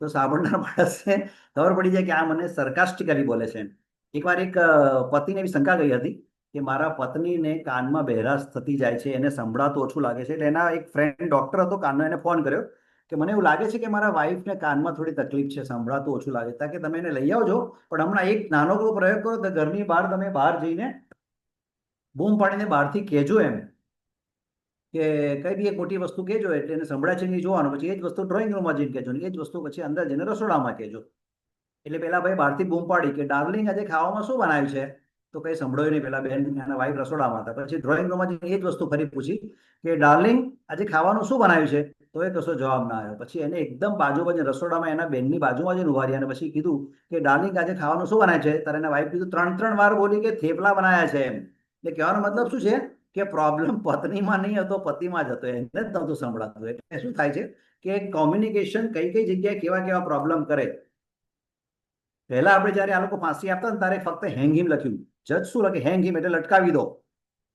તો સાંભળનાર માણસને ખબર પડી જાય કે આ મને સરકાસ્ટિકલી બોલે છે. એકવાર એક પતિને એવી શંકા ગઈ હતી કે મારા પત્નીને કાનમાં બહેરાશ થતી જાય છે, એને સંભળાતું ઓછું લાગે છે, એટલે એના એક ફ્રેન્ડ ડોક્ટર હતો કાનનો, એને ફોન કર્યો કે મને એવું લાગે છે કે મારા વાઈફને કાનમાં થોડી તકલીફ છે, સંભળાતું ઓછું લાગે છે, કે તમે એને લઈ આવજો, પણ હમણાં એક નાનો પ્રયોગ કરો તો ઘરની બહાર તમે બહાર જઈને બૂમ પાડીને બહારથી કહેજો એમ કે કઈ બી એક મોટી વસ્તુ કહેજો, એટલે એને સંભળાય છે નહીં જોવાનું, પછી એ જ વસ્તુ ડ્રોઈંગ રૂમમાં જઈને કહેજો, એ જ વસ્તુ પછી અંદર જઈને રસોડામાં કહેજો. એટલે પેલા ભાઈ બહારથી બૂમ પાડી કે ડાર્લિંગ આજે ખાવામાં શું બનાવ્યું છે, તો કઈ સંભળાયું નહીં, પેલા બેન એના વાઈફ રસોડામાં હતા. પછી ડ્રોઈંગ રૂમમાં જઈને એ જ વસ્તુ ફરી પૂછી કે ડાર્લિંગ આજે ખાવાનું શું બનાવ્યું છે, તો એ કશો જવાબ ના આવ્યો. પછી એને એકદમ બાજુ રસોડામાં એના બેનની બાજુમાં જઈને ઉભા રહ્યા અને પછી કીધું કે ડાર્લિંગ આજે ખાવાનું શું બનાવ્યું છે, ત્યારે એના વાઈફ કીધું 3 વાર બોલી કે થેપલા બનાવ્યા છે એમ. એટલે કહેવાનો મતલબ શું છે કે પ્રોબ્લેમ પત્નીમાં નહીં હતો, પતિમાં જ હતો, એને જ નહોતું સંભળાતું. એટલે શું થાય છે કે કોમ્યુનિકેશન કઈ કઈ જગ્યાએ કેવા કેવા પ્રોબ્લેમ કરે. પહેલા આપણે જયારે આ લોકો ફાંસી આપતા ને ત્યારે ફક્ત હેંગ હિમ લખ્યું, જજ શું લખે હેંગ હિમ એટલે લટકાવી દો,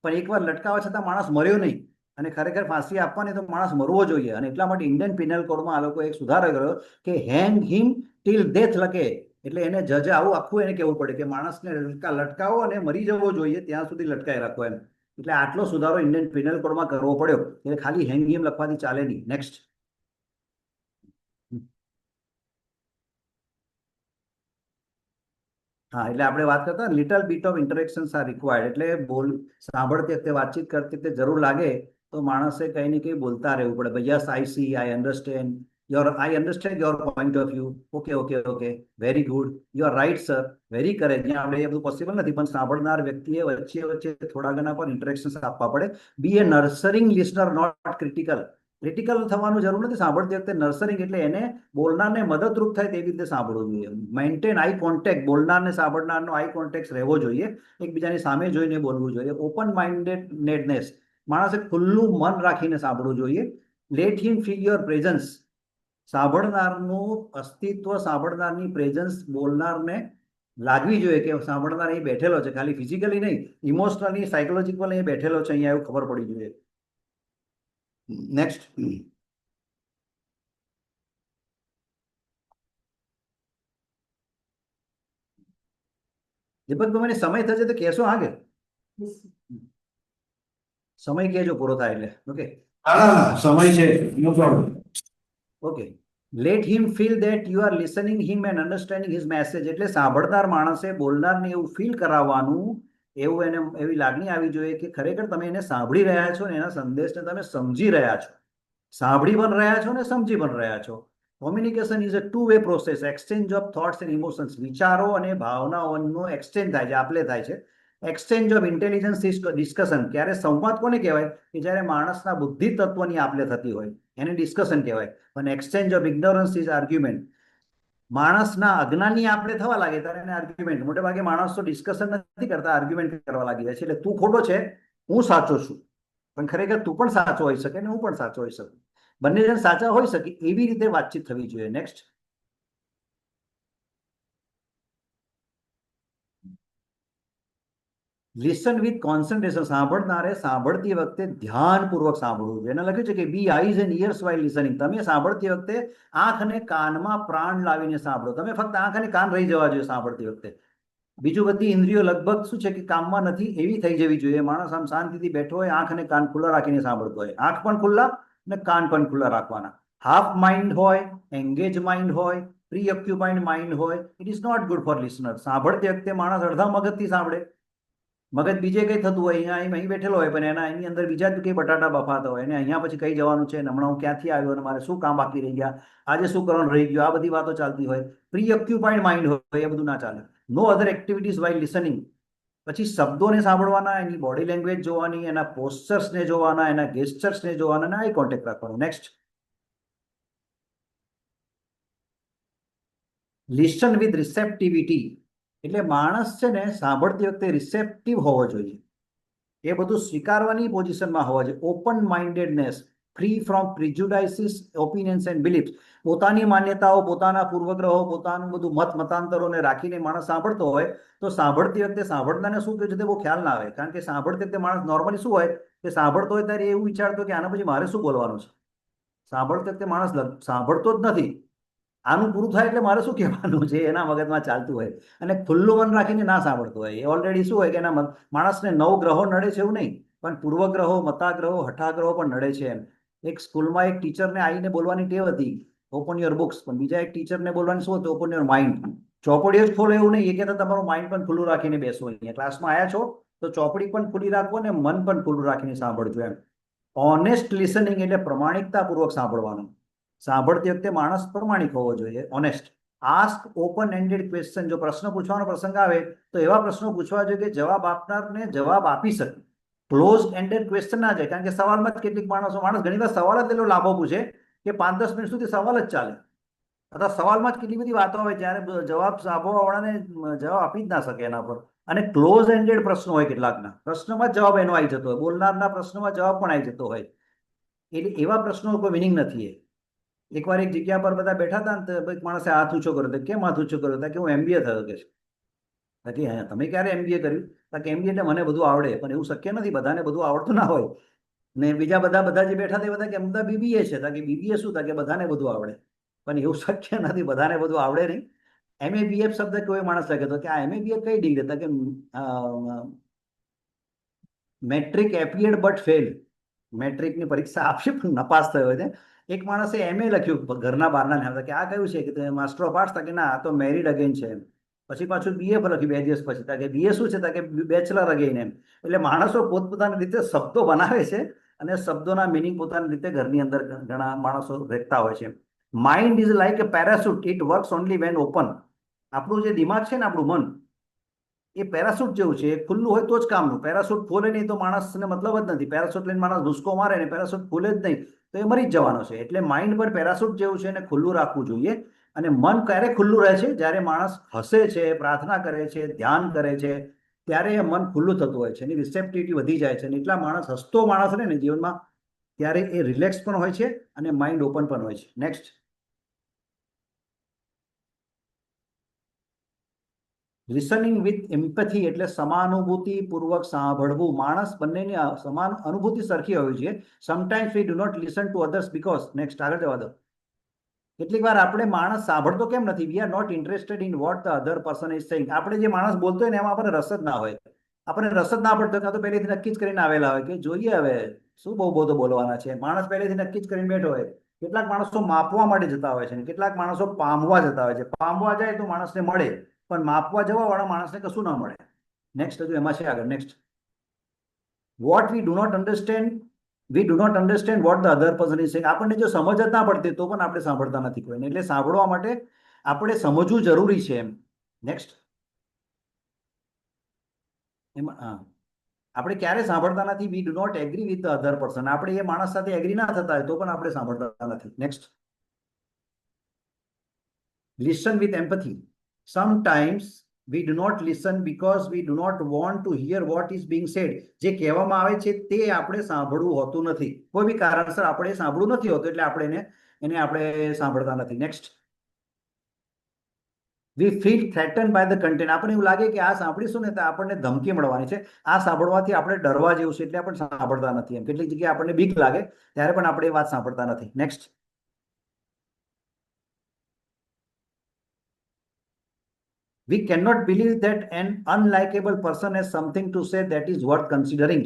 પણ એકવાર લટકાવવા છતાં માણસ મર્યો નહીં, અને ખરેખર ફાંસી આપવાની તો માણસ મરવો જોઈએ. અને એટલા માટે ઇન્ડિયન પિનલ કોડમાં આ લોકો એક સુધારો કર્યો કે હેંગ હિમ ટીલ ડેથ લખે, એટલે એને જજે આવું આખું એને કહેવું પડે કે માણસને લટકાવો અને મરી જવો જોઈએ ત્યાં સુધી લટકાઈ રાખો એમ. એટલે આટલો સુધારો ઇન્ડિયન પિનલ કોડમાં કરવો પડ્યો, એટલે ખાલી હેંગ હિમ લખવાથી ચાલે નહીં. નેક્સ્ટ. હા, એટલે આપણે વાત કરતા little bit of interactions are required, એટલે સાંભળતી વખતે વાતચીત કરતી વખતે જરૂર લાગે તો માણસે કંઈ ને કંઈ બોલતા રહેવું પડે. ભાઈ yes I C, I understand your point of view, okay okay okay, very good, you are right sir, very correct. જ્યાં આપણે એ બધું પોસિબલ નથી, પણ સાંભળનાર વ્યક્તિએ વચ્ચે વચ્ચે થોડા ઘણા પર ઇન્ટરેક્શન આપવા પડે. બી એ નર્સરિંગ લિસનર, નોટ ક્રિટિકલ. ક્રિટિકલ થવાનું જરૂર નથી. સાંભળતી વખતે નર્સરિંગ એટલે એને બોલનારને મદદરૂપ થાય તેવી રીતે સાંભળવું જોઈએ. મેન્ટેન આઈ કોન્ટેક્ટ, બોલનારને સાંભળનારનો આઈ કોન્ટેક્ટ રહેવો જોઈએ, એકબીજાની સામે જોઈને બોલવું જોઈએ. ઓપન માઇન્ડેડનેસ, માણસે ખુલ્લું મન રાખીને સાંભળવું જોઈએ. Let him feel your presence, સાંભળનારનું અસ્તિત્વ, સાંભળનારની પ્રેઝન્સ બોલનારને લાગવી જોઈએ કે સાંભળનાર અહીં બેઠેલો છે, ખાલી ફિઝિકલી નહીં, ઇમોશનલી, સાયકોલોજીકલી અહીં બેઠેલો છે, અહીંયા એવું ખબર પડી જોઈએ. નેક્સ્ટ. દીપક મને સમય થશે તો કહેશો? હા કે સમય કહેજો પૂરો થાય એટલે. ઓકે, સમય છે, no problem. Okay. Let him feel that you are listening him and understanding his message, એટલે સાંભળનાર માણસે બોલનારને એવું ફીલ કરાવવાનું, એવું એને એવી લાગણી આવી જોઈએ કે ખરેખર તમે એને સાંભળી રહ્યા છો ને એના સંદેશને તમે સમજી રહ્યા છો. સાંભળી પણ રહ્યા છો ને સમજી પણ રહ્યા છો. Communication is a two way process, exchange of thoughts and emotions, વિચારો અને ભાવનાઓનો એક્સચેન્જ થાય છે, આપલે થાય છે. એક્સચેન્જ ઓફ ઇન્ટેલિજન્સ ડિસ્કશન, ક્યારે સંવાદ કોને કહેવાય કે જ્યારે માણસના બુદ્ધિ તત્વની આપલે થતી હોય એને ડિસ્કશન કહેવાય. અને exchange of ignorance is argument, માણસના અજ્ઞાનની આપણે થવા લાગે ત્યારે એને આર્ગ્યુમેન્ટ. મોટે ભાગે માણસો ડિસ્કશન નથી કરતા, આર્ગ્યુમેન્ટ કરવા લાગી જાય છે. એટલે તું ખોટો છે, હું સાચો છું, પણ ખરેખર તું પણ સાચો હોઈ શકે ને હું પણ સાચો હોઈ શકું, બંને જણ સાચા હોઈ શકે, એવી રીતે વાતચીત થવી જોઈએ. નેક્સ્ટ. લિસન વિથ કોન્સન્ટ્રેશન, સાંભળનારે સાંભળતી વખતે ધ્યાનપૂર્વક સાંભળવું જોઈએ. એને લખ્યું છે કે be eyes and ears while listening, તમે સાંભળતી વખતે આંખ અને કાનમાં પ્રાણ લાવીને સાંભળો. તમે ફક્ત આંખ અને કાન રહી જવા જોઈએ સાંભળતી વખતે. બીજું બધી ઇન્દ્રિયો લગભગ શું છે કે કામમાં નથી એવી થઈ જવી જોઈએ. માણસ આમ શાંતિથી બેઠો હોય, આંખ અને કાન ખુલ્લા રાખીને સાંભળતો હોય, આંખ પણ ખુલ્લા અને કાન પણ ખુલ્લા રાખવાના. હાફ માઇન્ડ હોય, એંગેજ માઇન્ડ હોય, પ્રી ઓક્યુપાઇડ માઇન્ડ હોય, it is not good for listener. સાંભળતી વખતે માણસ અડધા મગજથી સાંભળે, મગજ બીજે કઈ થતું હોય, અહીંયા અહીં બેઠેલો હોય પણ એના એની અંદર બીજા જ કઈ બટાટા બફાતા હોય, અને અહીંયા પછી કઈ જવાનું છે, હમણાં હું ક્યાંથી આવ્યો અને મારે શું કામ બાકી રહી ગયા, આજે શું કરવાનું રહી ગયું, આ બધી વાતો ચાલતી હોય. પ્રી ઓક્યુપાઇડ માઇન્ડ હોય એ બધું ના ચાલે. નો અધર એક્ટિવિટીઝ વાઇલ લિસનિંગ. પછી શબ્દોને સાંભળવાના, એની બોડી લેંગ્વેજ જોવાની, એના પોસ્ચર્સને જોવાના, એના ગેસ્ચર્સને જોવાના, અને આઈ કોન્ટેક્ટ રાખવાનો. નેક્સ્ટ. લિસન વિથ રિસેપ્ટિવિટી, એટલે માણસ છે ને સાંભળતી વખતે રિસેપ્ટિવ હોવો જોઈએ, એ બધું સ્વીકારવાની પોઝિશનમાં હોવા જોઈએ. Open mindedness, free from prejudices, opinions and beliefs, પોતાની માન્યતાઓ, પોતાના પૂર્વગ્રહો, પોતાનું બધું મતાંતરોને રાખીને માણસ સાંભળતો હોય તો સાંભળતી વખતે સાંભળતાને શું કહ્યું છે તે બહુ ખ્યાલ ના આવે. કારણ કે સાંભળતી વખતે માણસ નોર્મલી શું હોય કે સાંભળતો હોય ત્યારે એવું વિચારતો કે આના પછી મારે શું બોલવાનું છે. સાંભળતી વખતે માણસ સાંભળતો જ નથી, આનું પૂરું થાય એટલે મારે શું કહેવાનું છે એના મગજમાં ચાલતું હોય, અને ખુલ્લું મન રાખીને ના સાંભળતું હોય. એ ઓલરેડી શું હોય કે એના માણસને 9 ગ્રહો નડે છે એવું નહીં, પણ પૂર્વગ્રહો, મતાગ્રહો, હઠાગ્રહો પણ નડે છે. એમ એક સ્કૂલમાં એક ટીચરને આવીને બોલવાની ટેવ હતી, ઓપન યોર બુક્સ, પણ બીજા એક ટીચરને બોલવાનું શું હતું, ઓપન યોર માઇન્ડ. ચોપડીઓ જ ખોલો એવું નહીં, એ કહેતા તમારું માઇન્ડ પણ ખુલ્લું રાખીને બેસો, અહીંયા ક્લાસમાં આવ્યા છો તો ચોપડી પણ ખુલ્લી રાખો ને મન પણ ખુલ્લું રાખીને સાંભળજો. એમ ઓનેસ્ટ લિસનિંગ એટલે પ્રમાણિકતાપૂર્વક સાંભળવાનું. સાંભળતી વખતે માણસ પ્રમાણિક હોવો જોઈએ, honest. Ask open ended question, જો પ્રશ્ન પૂછવાનો પ્રસંગ આવે તો એવા પ્રશ્નો પૂછવા જોઈએ કે જવાબ આપનારને જવાબ આપી શકે. ક્લોઝ એન્ડેડ ક્વેશ્ચન ના જાય, કારણ કે સવાલમાં જ કેટલીક માણસ ઘણી વાર સવાલ જ એટલો લાંબો પૂછે કે 5-10 મિનિટ સુધી સવાલ જ ચાલે, અથવા સવાલમાં જ કેટલી બધી વાતો હોય જ્યારે જવાબ આપવાવાળાને જવાબ આપી જ ના શકે એના પર. અને ક્લોઝ એન્ડેડ પ્રશ્નો હોય, કેટલાકના પ્રશ્નમાં જવાબ એનો આવી જતો હોય, બોલનારના પ્રશ્નમાં જવાબ પણ આવી જતો હોય, એટલે એવા પ્રશ્નો કોઈ મિનિંગ નથી. એકવાર એક જગ્યા પર બધા બેઠા હતા ને તો એક માણસે હાથ ઊંચો કર્યો હતો. કેમ હાથ ઊંચો કર્યો? કે હું એમબીએ થયો કે છે. તમે ક્યારે એમબીએ કર્યું? કે એમબીએ એટલે મને બધું આવડે, પણ એવું શક્ય નથી, બધાને બધું આવડતું ના હોય. ને બીજા બધા જે બેઠા હતા એ બધા કે બધા બીબીએ છે, કે બીબીએ શું થાય કે બધાને બધું આવડે, પણ એવું શક્ય નથી, બધાને બધું આવડે નહીં. એમએબીએફ શબ્દ કોઈ માણસ લખે તો કે આ એમએબીએફ કઈ ડિગ્રી હતા કે મેટ્રિક એપિયર્ડ બટ ફેલ, મેટ્રિકની પરીક્ષા આપશે પણ નપાસ થયો છે. એક માણસે એમએ લખ્યું ઘરના બહારના નામ, કે આ કયું છે કે માસ્ટર ઓફ આર્ટ્સ, કે ના આ તો મેરિડ અગેન છે. એમ પછી પાછું બીએ પર લખ્યું 2 દિવસ પછી, કે બીએ શું છે કે બેચલર અગેન. એમ એટલે માણસો પોતપોતાની રીતે શબ્દો બનાવે છે અને શબ્દોના મિનિંગ પોતાની રીતે ઘરની અંદર ઘણા માણસો રહેતા હોય છે. Mind is like a parachute, it works only when open. આપણું જે દિમાગ છે ને, આપણું મન એ પેરાસૂટ જેવું છે, એ ખુલ્લું હોય તો જ કામનું. પેરાસૂટ ખોલે નહીં તો માણસને મતલબ જ નથી. પેરાસૂટ લઈને માણસ ભૂસકો મારે ને પેરાસૂટ ખુલે જ નહીં તો એ મરી જ જવાનો છે. એટલે માઇન્ડ પર પેરાશૂટ જેવું છે એને ખુલ્લું રાખવું જોઈએ. અને મન ક્યારે ખુલ્લું રહે છે? જ્યારે માણસ હસે છે, પ્રાર્થના કરે છે, ધ્યાન કરે છે, ત્યારે એ મન ખુલ્લું થતું હોય છે, એની રિસેપ્ટિવિટી વધી જાય છે. અને એટલા માણસ હસતો માણસ રહે ને જીવનમાં, ત્યારે એ રિલેક્સ પણ હોય છે અને માઇન્ડ ઓપન પણ હોય છે. નેક્સ્ટ, લિસનિંગ વિથ એમ્પથી એટલે સમાનુભૂતિ પૂર્વક સાંભળવું. માણસ બંનેની સમાન અનુભૂતિ સરખી હોવી જોઈએ. Sometimes we do not listen to others because, next આગળ જવા દો. કેટલીક વાર આપણે માણસ સાંભળતો કેમ નથી? We are not interested in what the other person is saying. આપણે જે માણસ બોલતો હોય ને એમાં આપણને રસ જ ના હોય. આપણને રસ જ ના પડતો, કાં તો પહેલેથી નક્કી જ કરીને આવેલા હોય કે જોઈએ હવે શું બહુ બધું બોલવાના છે. માણસ પહેલેથી નક્કી જ કરીને બેઠો હોય. કેટલાક માણસો માપવા માટે જતા હોય છે, કેટલાક માણસો પામવા જતા હોય છે. પામવા જાય તો માણસને મળે, પણ માપવા જવા વાળા માણસને કશું ના મળે. નેક્સ્ટ હજુ એમાં છે આગળ. Next, what we do not understand we do not understand what the other person is saying. આપણને જો સમજ જ ના પડતી તો પણ આપણે સાંભળતા નથી કોઈને. એટલે સાંભળવા માટે આપણે સમજવું જરૂરી છે એમ. નેક્સ્ટ, એમાં હા, આપણે ક્યારે સાંભળતા નથી? We do not agree with the other person. આપણે એ માણસ સાથે એગ્રી ના થતા હોય તો પણ આપણે સાંભળતા નથી. Next, listen with empathy. Sometimes we do not listen because we do not want to hear what is being said. જે કહેવામાં આવે છે તે આપણે સાંભળવું હોતું નથી. કોઈ બી કારણસર આપણે સાંભળવું નથી હોતું, એટલે આપણે એને આપણે સાંભળતા નથી. Next, we feel threaten by the content. આપણને એવું લાગે કે આ સાંભળીશું ને તો આપણને ધમકી મળવાની છે, આ સાંભળવાથી આપણે ડરવા જેવું છે, એટલે આપણે સાંભળતા નથી. એમ કેટલીક જગ્યાએ આપણને બીક લાગે ત્યારે પણ આપણે એ વાત સાંભળતા નથી. Next, we cannot believe that an unlikable person has something to say that is worth considering.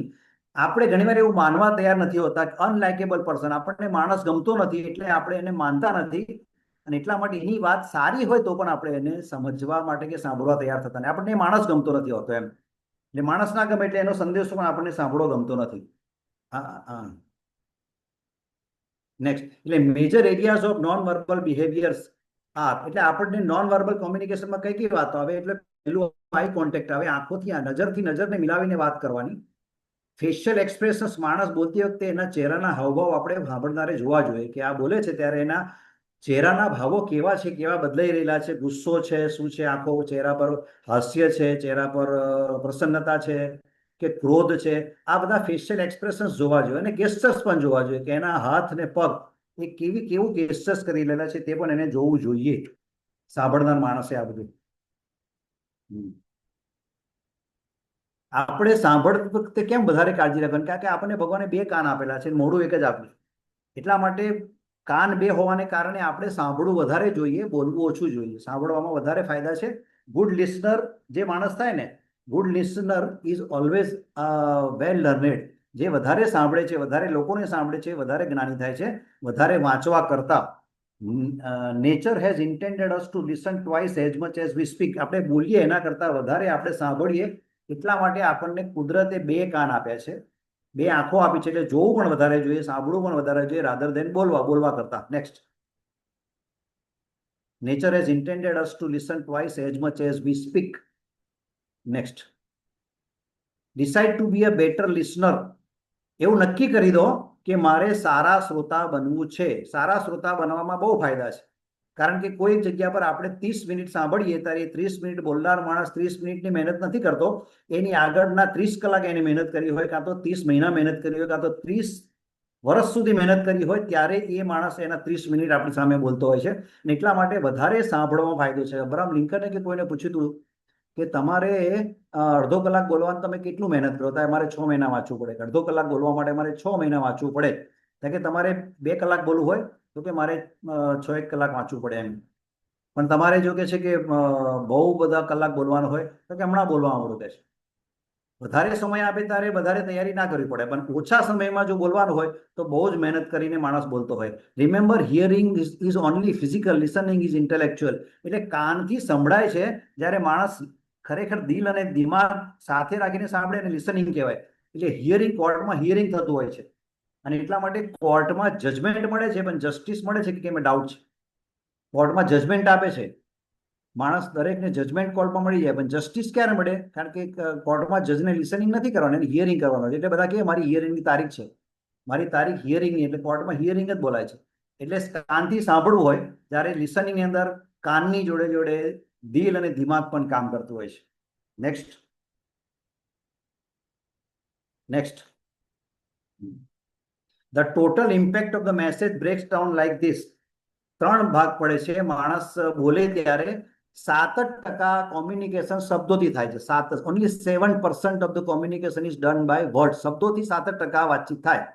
આપણે ઘણીવાર એવું માનવા તૈયાર નથી હોતા કે અનલાઇકેબલ પર્સન, આપણને માણસ ગમતો નથી એટલે આપણે એને માનતા નથી. અને એટલા માટે એની વાત સારી હોય તો પણ આપણે એને સમજવા માટે કે સાંભળવા તૈયાર થતા નહીં. આપણને માણસ ગમતો નથી હોતો એમ. એટલે માણસ ના ગમે એટલે એનો સંદેશો પણ આપણને સાંભળવો ગમતો નથી. હા હા. નેક્સ્ટ, એટલે major areas of non verbal behaviours are. એટલે આપણને નોન વર્બલ કોમ્યુનિકેશનમાં કઈ કઈ વાતો આવે? એટલે પેલું આઈ કોન્ટેક્ટ આવે, આંખોથી નજરથી નજરને મિલાવીને વાત કરવાની. ફેશિયલ એક્સપ્રેશન્સ, માણસ બોલતી વખતે એના ચહેરાના હાવભાવ આપણે સાંભળનારે જોવા જોઈએ કે આ બોલે છે ત્યારે એના ચહેરાના ભાવો કેવા છે, કેવા બદલાઈ રહેલા છે. ગુસ્સો છે, શું છે આખો ચહેરા પર? હાસ્ય છે, ચહેરા પર પ્રસન્નતા છે કે ક્રોધ છે? આ બધા ફેશિયલ એક્સપ્રેશન્સ જોવા જોઈએ. અને ગેસ્ચર્સ પણ જોવા જોઈએ કે એના હાથ ને પગ એ કેવું ગેસ્ચર્સ કરી રહેલા છે તે પણ એને જોવું જોઈએ સાંભળનાર માણસે આ બધું. આપણે સાંભળતી વખતે કેમ વધારે કાળજી રાખવાની? કારણ કે આપણને ભગવાને બે કાન આપેલા છે, મોઢું એક જ આપ્યું. એટલા માટે કાન બે હોવાને કારણે આપણે સાંભળવું વધારે જોઈએ, બોલવું ઓછું જોઈએ. સાંભળવામાં વધારે ફાયદા છે. ગુડ લિસનર જે માણસ થાય ને, good listener is always well learned. જે વધારે સાંભળે છે, વધારે લોકોને સાંભળે છે, વધારે જ્ઞાની થાય છે, વધારે વાંચવા કરતા. Nature has intended us to listen twice as much as we speak. આપણે બોલીએ એના કરતા વધારે આપણે સાંભળીએ. એટલા માટે આપણને કુદરતે બે કાન આપ્યા છે, બે આંખો આપી છે, એટલે જોવું પણ વધારે જોઈએ, સાંભળવું પણ વધારે જોઈએ, રાધર દેન બોલવા કરતા. Next, nature has intended us to listen twice as much as we speak. Next, decide to be a better listener. એવું નક્કી કરી દો કે મારે સારા શ્રોતા બનવું છે. સારા શ્રોતા બનવામાં બહુ ફાયદા છે. કારણ કે કોઈ જગ્યા પર આપણે 30 મિનિટ સાંભળીએ ત્યારે 30 મિનિટ બોલનાર માણસ 30 મિનિટની મહેનત નથી કરતો. એની આગળના 30 કલાક એની મહેનત કરી હોય, કાં તો 30 મહિના મહેનત કરી હોય, કાં તો 30 વર્ષ સુધી મહેનત કરી હોય, ત્યારે એ માણસ એના 30 મિનિટ આપણી સામે બોલતો હોય છે. એટલા માટે વધારે સાંભળવામાં ફાયદો છે. અબ્રાહમ લિંકને કે કોઈને પૂછ્યું હતું કે તમારે અડધો કલાક બોલવાનું તમે કેટલું મહેનત કરો? મારે 6 મહિના વાંચવું પડે. અડધો કલાક બોલવા માટે મારે 6 મહિના વાંચવું પડે. કે તમારે 2 કલાક બોલવું હોય તો કે મારે 6-1 કલાક વાંચવું પડે એમ. પણ તમારે જો કે છે કે બહુ બધા કલાક બોલવાનું હોય તો કે હમણાં બોલવા આવડું કે છે. વધારે સમય આપે ત્યારે વધારે તૈયારી ના કરવી પડે, પણ ઓછા સમયમાં જો બોલવાનું હોય તો બહુ જ મહેનત કરીને માણસ બોલતો હોય. Remember, hearing is only physical, listening is intellectual. એટલે કાનથી સંભળાય છે, જ્યારે માણસ ખરેખર દિલ અને દિમાગ સાથે રાખીને સાંભળે ને લિસનિંગ કહેવાય. એટલે હિયરિંગ, કોર્ટમાં હિયરિંગ થતું હોય છે. અને એટલા માટે કોર્ટમાં જજમેન્ટ મળે છે, પણ જસ્ટિસ મળે છે કે કેમ ડાઉટ છે. કોર્ટમાં જજમેન્ટ આપે છે માણસ, દરેકને જજમેન્ટ કોર્ટમાં મળી જાય, પણ જસ્ટિસ ક્યારે મળે? કારણ કે કોર્ટમાં જજને લિસનિંગ નથી કરવાનું, એને હિયરિંગ કરવાનું. એટલે બધા કે મારી હિયરિંગની તારીખ છે, મારી તારીખ હિયરિંગની, એટલે કોર્ટમાં હિયરિંગ જ બોલાય છે. એટલે કાનથી સાંભળવું હોય ત્યારે લિસનિંગની અંદર કાનની જોડે જોડે દિલ અને દિમાગ પણ કામ કરતું હોય છે. Next next the total impact of the message breaks down like this. 3 ભાગ પડે છે. માણસ બોલે ત્યારે 7% કોમ્યુનિકેશન શબ્દોથી થાય છે. 7, only 7% of the communication is done by word. શબ્દોથી 7% વાતચીત થાય.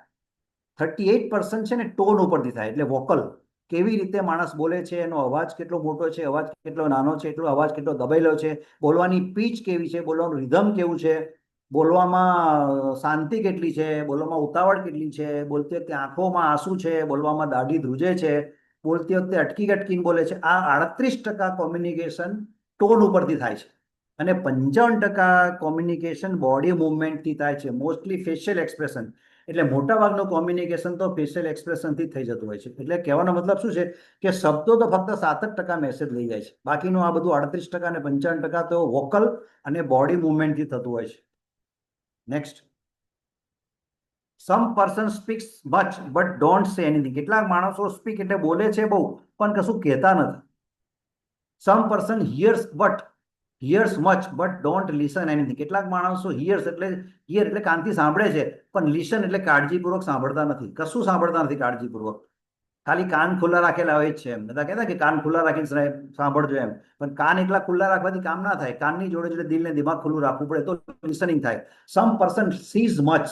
38% છે ને ટોન ઉપરથી થાય, એટલે વોકલ. કેવી રીતે માણસ બોલે છે, એનો અવાજ કેટલો મોટો છે, અવાજ કેટલો નાનો છે, એટલો અવાજ કેટલો દબાયેલો છે, બોલવાની પીચ કેવી છે, બોલવાનું રિધમ કેવું છે, બોલવામાં શાંતિ કેટલી છે, બોલવામાં ઉતાવળ કેટલી છે, બોલતી વખતે આંખોમાં આંસુ છે, બોલવામાં દાઢી ધ્રુજે છે, બોલતી વખતે અટકી અટકીને બોલે છે. આ 38% કોમ્યુનિકેશન ટોન ઉપરથી થાય છે. અને 55% કોમ્યુનિકેશન બોડી મુવમેન્ટથી થાય છે, મોસ્ટલી ફેશિયલ એક્સપ્રેશન. એટલે મોટાભાગનું કોમ્યુનિકેશન તો ફેશિયલ એક્સપ્રેશનથી થઈ જતું હોય છે. એટલે કહેવાનો મતલબ શું છે કે શબ્દો તો ફક્ત 7% મેસેજ લઈ જાય છે. બાકીનું આ બધું 38% અને 55% તો વોકલ અને બોડી મુવમેન્ટથી થતું હોય છે. Next, some person speaks much but don't say anything. કેટલાક માણસો સ્પીક એટલે બોલે છે બહુ, પણ કશું કહેતા નથી. Some person hears much but don't listen anything. કેટલાક માણસો હિયર એટલે કાનથી સાંભળે છે, પણ લિસન એટલે કાળજીપૂર્વક સાંભળતા નથી. કશું સાંભળતા નથી કાળજીપૂર્વક, ખાલી કાન ખુલ્લા રાખેલા હોય જ છે. એમ બધા કહેતા કે કાન ખુલ્લા રાખીને સાંભળજો એમ, પણ કાન એકલા ખુલ્લા રાખવાથી કામ ના થાય. કાનની જોડે જોડે દિલ ને દિમાગ ખુલ્લું રાખવું પડે તો લિસનિંગ થાય. Some person sees much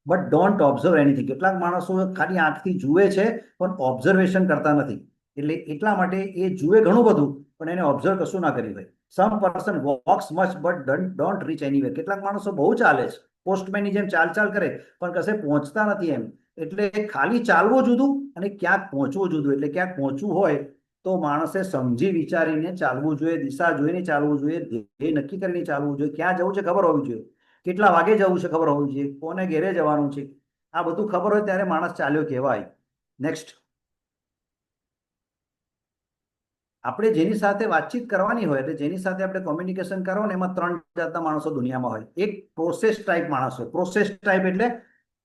but don't observe anything. કેટલાક માણસો ખાલી આંખથી જુએ છે પણ ઓબ્ઝર્વેશન કરતા નથી. એટલે એટલા માટે એ જુએ ઘણું બધું પણ એને ઓબ્ઝર્વ કશું ના કરી હોય. Some person walks much but don't reach anywhere. કેટલાક માણસો બહુ ચાલે છે, પોસ્ટમેનની જેમ ચાલ કરે પણ કશે પહોંચતા નથી એમ. એટલે ખાલી ચાલવું જુદું અને ક્યાંક પહોંચવું જુદું. એટલે ક્યાંક પહોંચવું હોય તો માણસે સમજી વિચારીને ચાલવું જોઈએ, દિશા જોઈને ચાલવું જોઈએ, ધ્યેય નક્કી કરીને ચાલવું જોઈએ, ક્યાં જવું છે ખબર હોવી જોઈએ, કેટલા વાગે જવું છે ખબર હોવી જોઈએ, કોને ઘેરે જવાનું છે, આ બધું ખબર હોય ત્યારે માણસ ચાલ્યો કહેવાય. નેક્સ્ટ, આપણે જેની સાથે વાતચીત કરવાની હોય એટલે જેની સાથે આપણે કોમ્યુનિકેશન કરવાનું, એમાં 3 જાતના માણસો દુનિયામાં હોય. એક પ્રોસેસ ટાઈપ માણસ હોય. પ્રોસેસ ટાઈપ એટલે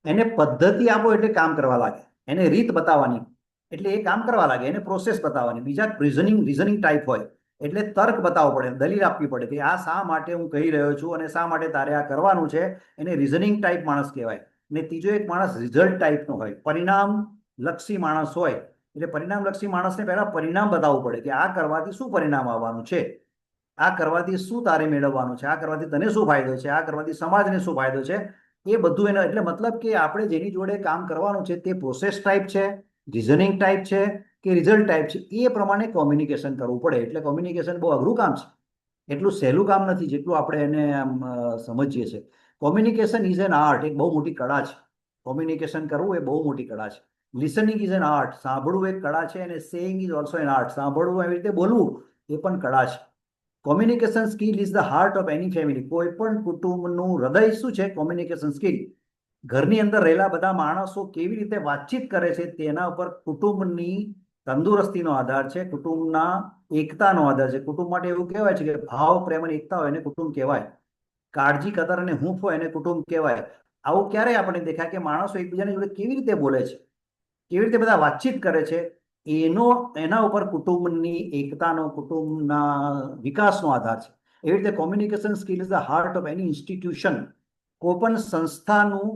એને પદ્ધતિ આપો એટલે કામ કરવા લાગે, એને રીત બતાવવાની એટલે એ કામ કરવા લાગે, એને પ્રોસેસ બતાવવાની. બીજા રીઝનિંગ ટાઈપ હોય એટલે તર્ક બતાવવો પડે, દલીલ આપવી પડે કે આ શા માટે હું કહી રહ્યો છું અને શા માટે તારે આ કરવાનું છે, એને રીઝનિંગ ટાઈપ માણસ કહેવાય. ને ત્રીજો એક માણસ રિઝલ્ટ ટાઈપનો હોય, પરિણામ લક્ષી માણસ હોય. એટલે પરિણામલક્ષી માણસને પહેલા પરિણામ બતાવવું પડે કે આ કરવાથી શું પરિણામ આવવાનું છે, આ કરવાથી શું તારે મેળવવાનું છે, આ કરવાથી તને શું ફાયદો છે, આ કરવાથી સમાજને શું ફાયદો છે, એ બધું એને. એટલે મતલબ કે આપણે જેની જોડે કામ કરવાનું છે તે પ્રોસેસ ટાઈપ છે, રિઝનિંગ ટાઈપ છે કે રિઝલ્ટ ટાઈપ છે, એ પ્રમાણે કોમ્યુનિકેશન કરવું પડે. એટલે કોમ્યુનિકેશન બહુ અઘરું કામ છે, એટલું સહેલું કામ નથી જેટલું આપણે એને સમજીએ છીએ. કોમ્યુનિકેશન ઇઝ એન આર્ટ, એક બહુ મોટી કળા છે. કોમ્યુનિકેશન કરવું એ બહુ મોટી કળા છે. લિસનિંગ ઇઝ એન આર્ટ, સાંભળવું એક કળા છે, અને saying is also N art, સાંભળવું એવી રીતે બોલવું એ પણ કળા છે. Communication skill is the heart of any family. કોઈ પણ કુટુંબનું હૃદય શું છે? Communication skill. ઘરની અંદર રહેલા બધા માણસો કેવી રીતે વાતચીત કરે છે તેના ઉપર કુટુંબની તંદુરસ્તીનો આધાર છે, કુટુંબના એકતાનો આધાર છે. કુટુંબ માટે એવું કહેવાય છે કે ભાવ, પ્રેમ અને એકતા હોય એને કુટુંબ કહેવાય. કાળજી, કદર અને હૂંફ હોય એને કુટુંબ કહેવાય. આવું ક્યારે આપણે દેખાય કે માણસો એકબીજાની જોડે કેવી રીતે બોલે છે, કેવી રીતે બધા વાતચીત કરે છે, એના ઉપર કુટુંબની એકતાનો, કુટુંબના વિકાસનો આધાર છે. એવી રીતે communication skill is the heart of any institution. કોઈ પણ સંસ્થાનું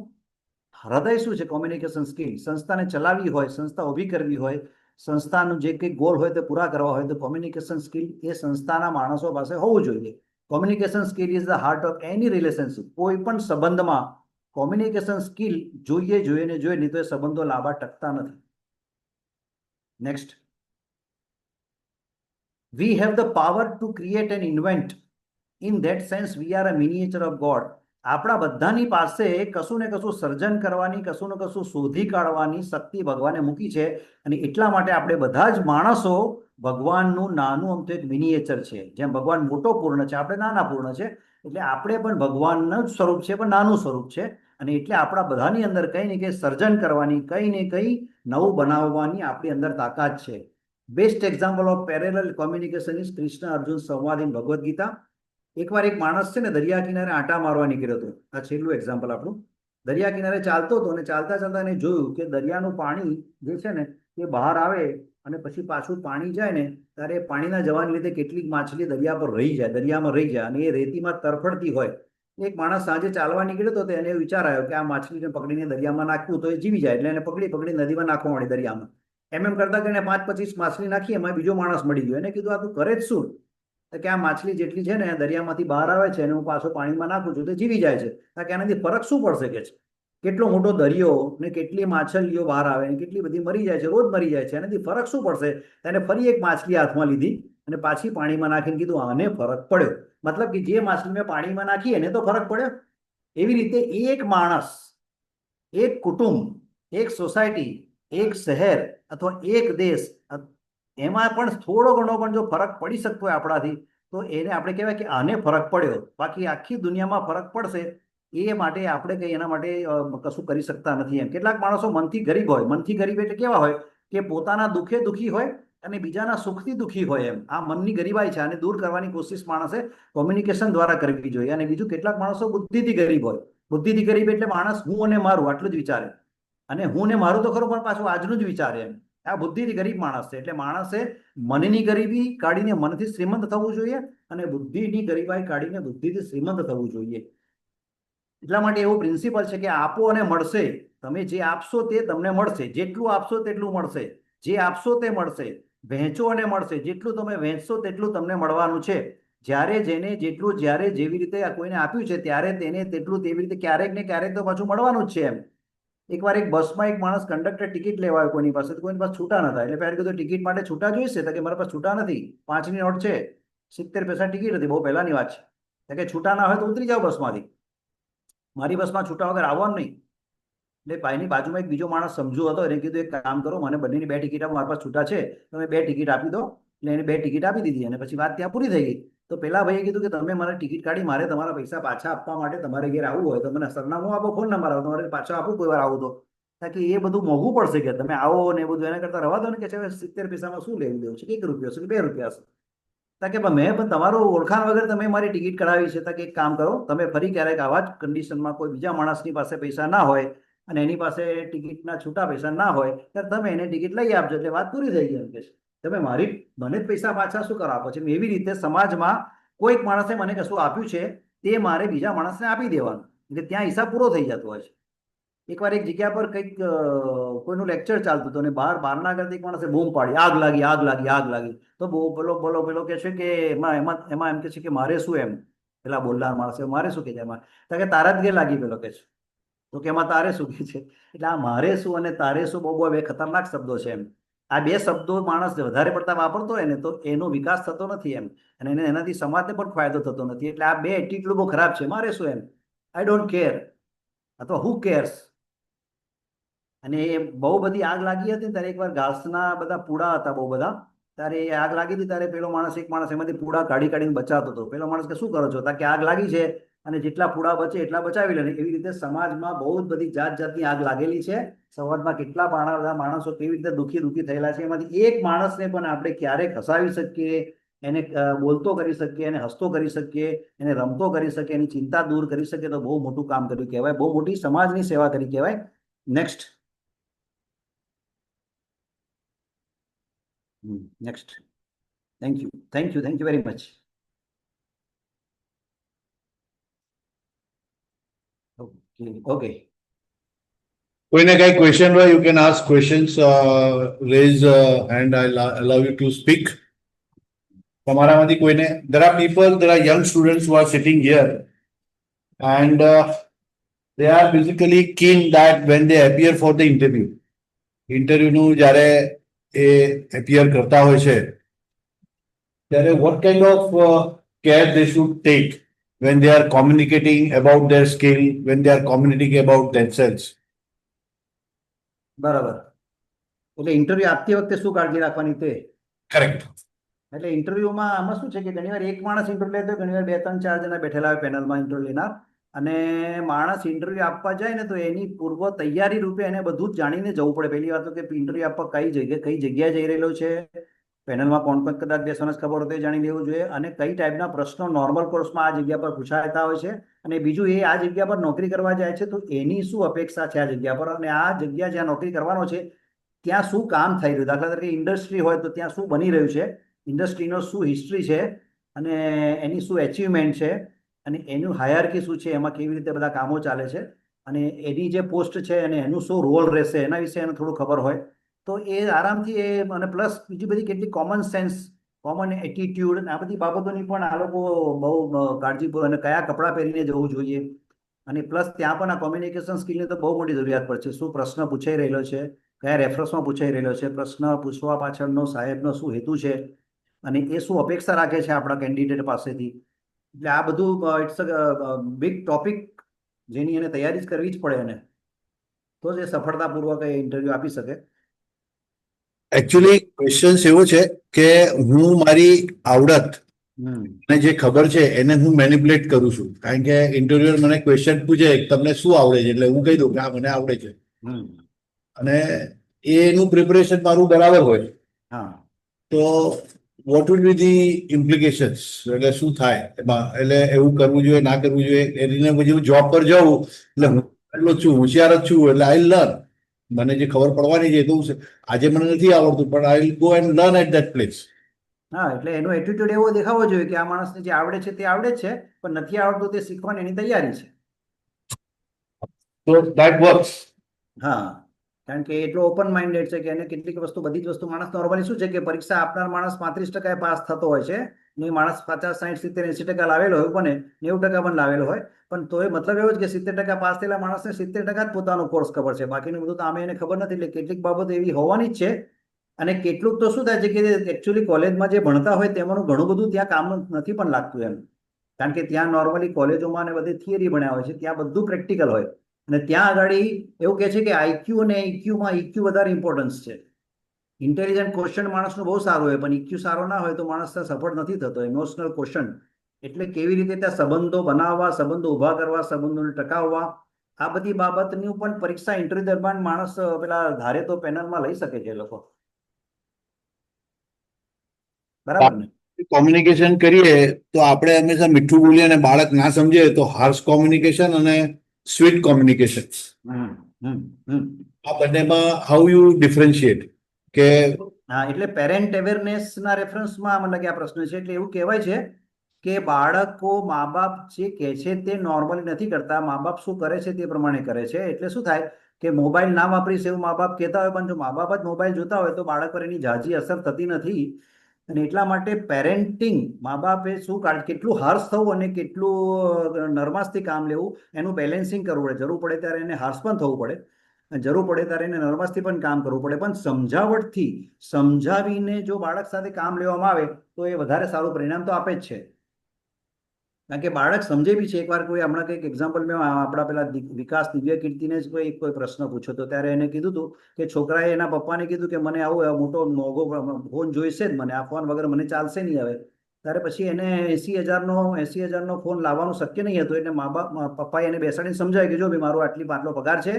હૃદય શું છે? Communication skill. સંસ્થાને ચલાવવી હોય, સંસ્થા ઊભી કરવી હોય, સંસ્થાનું જે કંઈ ગોલ હોય તે પૂરા કરવા હોય તો કોમ્યુનિકેશન સ્કિલ એ સંસ્થાના માણસો પાસે હોવું જોઈએ. Communication skill is the heart of any relationship. કોઈ પણ સંબંધમાં કોમ્યુનિકેશન સ્કિલ જોઈએ નહીં તો એ સંબંધો લાંબા ટકતા નથી. Next, we have the power to create and invent. In that sense we are a miniature of God. આપણા બધાની પાસે કશું ને કશું સર્જન કરવાની, કશું ને કશું શોધી કાઢવાની શક્તિ ભગવાને મૂકી છે, અને એટલા માટે આપણે બધા જ માણસો ભગવાનનું નાનું અમથું એક મિનિએચર છે. જેમ ભગવાન મોટો પૂર્ણ છે, આપણે નાના પૂર્ણ છે, એટલે આપણે પણ ભગવાનનું જ સ્વરૂપ છે પણ નાનું સ્વરૂપ છે. અને એટલે આપણા બધાની અંદર કંઈ ને કંઈ સર્જન કરવાની, કંઈ ને કંઈ નવું બનાવવાની આપણી અંદર તાકાત છે. Best example of parallel communication is Krishna Arjun સંવાદ ઇન ભગવદ્ ગીતા. એકવાર એક માણસ છે ને દરિયા કિનારે આંટા મારવા નીકળ્યો હતો. આ છેલ્લું એક્ઝામ્પલ આપણું. દરિયા કિનારે ચાલતો હતો અને ચાલતા ચાલતા એને જોયું કે દરિયાનું પાણી જે છે ને એ બહાર આવે અને પછી પાછું પાણી જાય ને ત્યારે પાણીના જવાને લીધે કેટલીક માછલી દરિયા પર રહી જાય, દરિયામાં રહી જાય અને એ રેતીમાં તરફડતી હોય. એક માણસ સાંજે ચાલવા નીકળ્યો હતો તો એને વિચાર આવ્યો કે આ માછલીને પકડીને દરિયામાં નાખવું તો એ જીવી જાય, એટલે એને પકડી નદીમાં નાખવા માંડી દરિયામાં. એમ કરતા કરીને 5-25 માછલી નાખી, એમાં બીજો માણસ મળી ગયો. એને કીધું આ તું કરે જ શું? તો કે આ માછલી જેટલી છે ને દરિયામાંથી બહાર આવે છે અને હું પાછો પાણીમાં નાખું છું તો જીવી જાય છે. કારણ કે આનાથી ફરક શું પડશે કે છે, કેટલો મોટો દરિયો ને કેટલી માછલીઓ બહાર આવે ને કેટલી બધી મરી જાય છે, રોજ મરી જાય છે, એનાથી ફરક શું પડશે? એને ફરી એક માછલી હાથમાં લીધી અને પાછી પાણીમાં નાખીને કીધું આને ફરક પડ્યો. મતલબ કે જે માછલી મેં પાણીમાં નાખી એને તો ફરક પડ્યો. એવી રીતે એક માણસ, એક કુટુંબ, એક સોસાયટી, એક શહેર અથવા એક દેશ, એમાં પણ થોડો ઘણો પણ જો ફરક પડી શકતો હોય આપણાથી તો એને આપણે કહેવાય કે આને ફરક પડ્યો. બાકી આખી દુનિયામાં ફરક પડશે એ માટે આપણે કંઈ એના માટે કશું કરી શકતા નથી એમ. કેટલાક માણસો મનથી ગરીબ હોય. મનથી ગરીબ એટલે કેવા હોય કે પોતાના દુઃખે દુઃખી હોય અને બીજાના સુખથી દુઃખી હોય એમ. આ મનની ગરીબાઈ છે, આને દૂર કરવાની કોશિશ માણસે કોમ્યુનિકેશન દ્વારા કરવી જોઈએ. અને બીજું, કેટલાક માણસો બુદ્ધિથી ગરીબ હોય. બુદ્ધિથી ગરીબ એટલે માણસ હું અને મારું આટલું જ વિચારે, અને હું ને મારું તો ખરું પણ પાછું આજનું જ વિચારે એમ. આ બુદ્ધિથી ગરીબ માણસ છે. એટલે માણસે મનની ગરીબી કાઢીને મનથી શ્રીમંત થવું જોઈએ અને બુદ્ધિની ગરીબાઈ કાઢીને બુદ્ધિથી શ્રીમંત થવું જોઈએ. એટલા માટે એવો પ્રિન્સિપલ છે કે આપો અને મળશે. તમે જે આપશો તે તમને મળશે, જેટલું આપશો તેટલું મળશે, જે આપશો તે મળશે. વહેંચો અને મળશે, જેટલું તમે વહેંચશો તેટલું તમને મળવાનું છે. જ્યારે જેને જેટલું, જ્યારે જેવી રીતે કોઈને આપ્યું છે ત્યારે તેને તેટલું તેવી રીતે ક્યારેક ને ક્યારેક તો પાછું મળવાનું જ છે એમ. એકવાર એક બસમાં એક માણસ કંડક્ટર ટિકિટ લેવા આવ્યો કોઈની પાસે, કોઈની પાસે છૂટા નતા. એટલે પહેલા કીધું ટિકિટ માટે છૂટા જોઈશે? તો કે મારા પાસે છૂટા નથી, 5ની નોટ છે, 70 પૈસા ટિકિટ હતી, બહુ પહેલાની વાત છે. તો કે છૂટા ના હોય તો ઉતરી જાઓ બસમાંથી, મારી બસમાં છૂટા વગર આવવાનું નહીં. એટલે ભાઈની બાજુમાં એક બીજો માણસ સમજુ હતો, એને કીધું એક કામ કરો, મને બંનેની 2 ટિકિટ આપો, મારી પાસે છૂટા છે, તમે 2 ટિકિટ આપી દો. એટલે એને 2 ટિકિટ આપી દીધી અને પછી વાત ત્યાં પૂરી થઈ ગઈ. તો પેલા ભાઈએ કીધું કે તમે મને ટિકિટ કાઢી, મારે તમારા પૈસા પાછા આપવા માટે તમારે ઘેર આવવું હોય તો મને સરનામું આપો, ફોન નંબર આપો, તમારે પાછા આપું કોઈ વાર આવું તો. કારણ કે એ બધું મોંઘું પડશે કે તમે આવો ને એ બધું, એના કરતા રવા દો ને કે 70 પૈસામાં શું લેવું દેવું છે, 1 રૂપિયો છે કે 2 રૂપિયા છે. કારણ કે મેં પણ તમારું ઓળખાણ વગર તમે મારી ટિકિટ કઢાવી છે. કે એક કામ કરો, તમે ફરી ક્યારેક આવા જ કન્ડિશનમાં કોઈ બીજા માણસની પાસે પૈસા ના હોય અને એની પાસે ટિકિટના છૂટા પૈસા ના હોય ત્યારે તમે એને ટિકિટ લઈ આપજો, એટલે વાત પૂરી થઈ ગઈ એમ કે તમે મને જ પૈસા પાછા શું કરવા આપો છો. એવી રીતે સમાજમાં કોઈક માણસે મને કશું આપ્યું છે તે મારે બીજા માણસને આપી દેવાનું, એટલે ત્યાં હિસાબ પૂરો થઈ જતો હોય છે. એકવાર એક જગ્યા પર કંઈક કોઈનું લેક્ચર ચાલતું હતું અને બહારના કરતા એક માણસે બૂમ પાડી, આગ લાગી, આગ લાગી, આગ લાગી. તો પેલો કે છે કે એમાં એમ કે છે કે મારે શું એમ. પેલા બોલનાર માણસે મારે શું કે છે એમાં? તો કે તારા જ ઘેર લાગી, પેલો કે છે. તો કે એમાં તારે શું કે છે? એટલે આ મારે શું અને તારે શું બહુ બે ખતરનાક શબ્દો છે એમ. આ 2 શબ્દો માણસ વધારે પડતા વાપરતો હોય ને તો એનો વિકાસ થતો નથી એમ, અને એનાથી સમાજને પણ ફાયદો થતો નથી. એટલે આ 2 એટીટ્યુડ બહુ ખરાબ છે. મારે શું એમ, આઈ ડોન્ટ કેર અથવા હુ કેર્સ. અને એ બહુ બધી આગ લાગી હતી ત્યારે એકવાર ઘાસના બધા પૂડા હતા બહુ બધા, ત્યારે એ આગ લાગી હતી ત્યારે એક માણસ એમાંથી પૂડા કાઢીને બચાવતો હતો. પેલો માણસ કે શું કરો છો? કે આગ લાગી છે અને જેટલા પૂડા બચે એટલા બચાવી લે. એવી રીતે સમાજમાં બહુ જ બધી જાતની આગ લાગેલી છે. સમાજમાં કેટલા બધા માણસો કેવી રીતે દુઃખી થયેલા છે. એમાંથી એક માણસને પણ આપણે ક્યારેક હસાવી શકીએ, એને બોલતો કરી શકીએ, એને હસતો કરી શકીએ, એને રમતો કરી શકીએ, એની ચિંતા દૂર કરી શકીએ તો બહુ મોટું કામ કર્યું કહેવાય, બહુ મોટી સમાજની સેવા કરી કહેવાય. Next. Next. Thank you, thank you, thank you very much. Okay, okay. કોઈને કઈ ક્વેશ્ચન હોય, you can ask questions, raise hand, I'll allow you to speak. તમારામાંથી કોઈને, there are people, there are young students who are sitting here and they are basically keen that when they appear for the interview નું જ્યારે એ appear કરતા હોય છે ત્યારે what kind of care they should take when they are communicating about their skill, when they are communicating about themselves. બરાબર. એટલે ઇન્ટરવ્યુ આપતી વખતે શું કાળજી રાખવાની તે? Correct. એટલે ઇન્ટરવ્યુમાં આમાં શું છે કે ઘણીવાર એક માણસ ઇન્ટરવ્યુ લેતો, ઘણીવાર 2-3-4 જણા બેઠેલા હોય પેનલમાં ઇન્ટરવ્યુ લેનાર, અને માણસ ઇન્ટરવ્યુ આપવા જાય ને તો એની પૂર્વ તૈયારી રૂપે એને બધું જ જાણીને જવું પડે. પહેલી વાત તો કે ઇન્ટરવ્યુ આપવા કઈ જગ્યાએ જઈ રહેલો છે, પેનલમાં કોણ કોણ કદાચ બેસવાના જ ખબર હોય તો એ જાણી લેવું જોઈએ, અને કઈ ટાઈપના પ્રશ્નો નોર્મલ કોર્સમાં આ જગ્યા પર પૂછાતા હોય છે, અને બીજું એ આ જગ્યા પર નોકરી કરવા જાય છે તો એની શું અપેક્ષા છે આ જગ્યા પર, અને આ જગ્યા જ્યાં નોકરી કરવાનો છે ત્યાં શું કામ થઈ રહ્યું, દાખલા તરીકે ઇન્ડસ્ટ્રી હોય તો ત્યાં શું બની રહ્યું છે, ઇન્ડસ્ટ્રીનો શું હિસ્ટ્રી છે, અને એની શું એચિવમેન્ટ છે, અને એનું હાયરકી શું છે, એમાં કેવી રીતે બધા કામો ચાલે છે, અને એની જે પોસ્ટ છે અને એનું શું રોલ રહેશે એના વિશે એને થોડું ખબર હોય તો એ આરામથી એ, અને પ્લસ બીજી બધી કેટલી કોમન સેન્સ, કોમન એટીટ્યુડ, આ બધી બાબતોની પણ આ લોકો બહુ કાળજીપૂર્વક, અને કયા કપડાં પહેરીને જવું જોઈએ, અને પ્લસ ત્યાં પણ આ કોમ્યુનિકેશન સ્કિલની તો બહુ મોટી જરૂરિયાત પડશે. શું પ્રશ્ન પૂછાઈ રહેલો છે, કયા રેફરન્સમાં પૂછાઈ રહેલો છે, પ્રશ્ન પૂછવા પાછળનો સાહેબનો શું હેતુ છે, અને એ શું અપેક્ષા રાખે છે આપણા કેન્ડિડેટ પાસેથી. એટલે આ બધું ઇટ્સ અ બિગ ટોપિક, જેની એને તૈયારી જ કરવી જ પડે એને, તો જ એ સફળતાપૂર્વક એ ઇન્ટરવ્યુ આપી શકે. એકચ્યુઅલી ક્વેશ્ચન્સ એવો છે કે હું મારી આવડત અને જે ખબર છે એને હું મેનિપ્યુલેટ કરું છું, કારણ કે ઇન્ટરવ્યુઅર મને ક્વેશ્ચન પૂછે તમને શું આવડે છે, એટલે હું કહી દઉં કે આ મને આવડે છે, અને એનું પ્રિપરેશન મારું બરાબર હોય હા તો વોટ વિલ બી ધી ઇમ્પ્લિકેશન્સ, એટલે શું થાય એમાં, એટલે એવું કરવું જોઈએ ના કરવું જોઈએ, એને પછી હું જોબ પર જાઉં એટલે હું એટલો જ છું, હોશિયાર જ છું, એટલે આઈ લર્ન, મને જે ખબર પડવાની છે એ તો આજે મને નથી આવડતું પણ I will go and learn at that place. હા, એટલે એનો એટીટ્યુડ એવો દેખાવો જોઈએ કે આ માણસને જે આવડે છે તે આવડે જ છે, પણ નથી આવડતું તે શીખવાની એની તૈયારી છે. તો ધેટ વર્ક્સ. હા, કારણ કે એટલો ઓપન માઇન્ડેડ છે કે એને કેટલીક વસ્તુ, બધી જ વસ્તુ, માણસ નોર્મલી શું છે કે પરીક્ષા આપનાર માણસ 35% પાસ થતો હોય છે, ને માણસ 50, 60, 70, 80% લાવેલો હોય, પણ 90% પણ લાવેલો હોય, પણ તો એ મતલબ એવો જ કે 70% પાસ થયેલા માણસને 70% જ પોતાનો કોર્સ ખબર છે, બાકીનું બધું તો આમે એને ખબર નથી. એટલે કેટલીક બાબત એવી હોવાની જ છે, અને કેટલુંક તો શું થાય છે કે એકચ્યુઅલી કોલેજમાં જે ભણતા હોય તેમાંનું ઘણું બધું ત્યાં કામ નથી પણ લાગતું એમ, કારણ કે ત્યાં નોર્મલી કોલેજોમાં ને બધી થિયરી ભણ્યા હોય છે, ત્યાં બધું પ્રેક્ટિકલ હોય, અને ત્યાં આગળ એવું કહે છે કે આઈક્યુ અને ઇક્યુમાં ઇક્યુ વધારે ઇમ્પોર્ટન્સ છે. ઇન્ટેલિજન્ટ ક્વેશ્ચન માણસનું બહુ સારું હોય, પણ ઇક્યુ સારો ના હોય તો માણસ સફળ નથી થતો. ઇમોશનલ ક્વેશ્ચન એટલે કેવી રીતે ત્યાં સંબંધો બનાવવા, સંબંધો ઉભા કરવા, સંબંધોને ટકાવવા, આ બધી બાબતની પણ પરીક્ષા ઇન્ટરવ્યુ દરમિયાન માણસ પેલા ધારે તો પેનલમાં લઈ શકે છે લોકો. બરાબર ને? કોમ્યુનિકેશન કરીએ તો આપણે હંમેશા મીઠું બોલીએ અને બાળક ના સમજે તો હાર્શ કોમ્યુનિકેશન અને સ્વીટ કોમ્યુનિકેશન, હમ હમ હમ આ બંનેમાં હાઉ યુ ડિફરન્શિએટ કે. હા, એટલે પેરેન્ટ અવેરનેસના રેફરન્સમાં મને કે આ પ્રશ્ન છે, એટલે એવું કહેવાય છે કે બાળકો મા બાપ જે કહે છે તે નોર્મલી નથી કરતા, મા બાપ શું કરે છે તે પ્રમાણે કરે છે. એટલે શું થાય કે મોબાઈલ ના વાપરીશ એવું મા બાપ કહેતા હોય, પણ જો મા બાપ જ મોબાઈલ જોતા હોય તો બાળક પર એની ઝાઝી અસર થતી નથી. અને એટલા માટે પેરેન્ટિંગ, મા બાપે શું કેટલું હાર્શ થવું અને કેટલું નરમાસથી કામ લેવું, એનું બેલેન્સિંગ કરવું પડે. જરૂર પડે ત્યારે એને હાર્શ પણ થવું પડે, જરૂર પડે ત્યારે એને નર્વસથી પણ કામ કરવું પડે, પણ સમજાવટથી સમજાવીને જો બાળક સાથે કામ લેવામાં આવે તો એ વધારે સારું પરિણામ તો આપે જ છે. કારણ કે બાળક સમજે બી છે. એકવાર કોઈ હમણાં કંઈક એક્ઝામ્પલ મેં આપણા પેલા વિકાસ દિવ્ય કીર્તિને જ કોઈ પ્રશ્ન પૂછ્યો હતો, ત્યારે એને કીધું હતું કે છોકરાએ એના પપ્પાને કીધું કે મને આવો મોટો મોંઘો ફોન જોઈશે જ, મને આ ફોન વગર મને ચાલશે નહીં હવે. ત્યારે પછી એને 80,000નો ફોન લાવવાનું શક્ય નહીં હતું, એટલે મા બાપ પપ્પાએ એને બેસાડીને સમજાય કે જો ભાઈ મારો આટલો પગાર છે,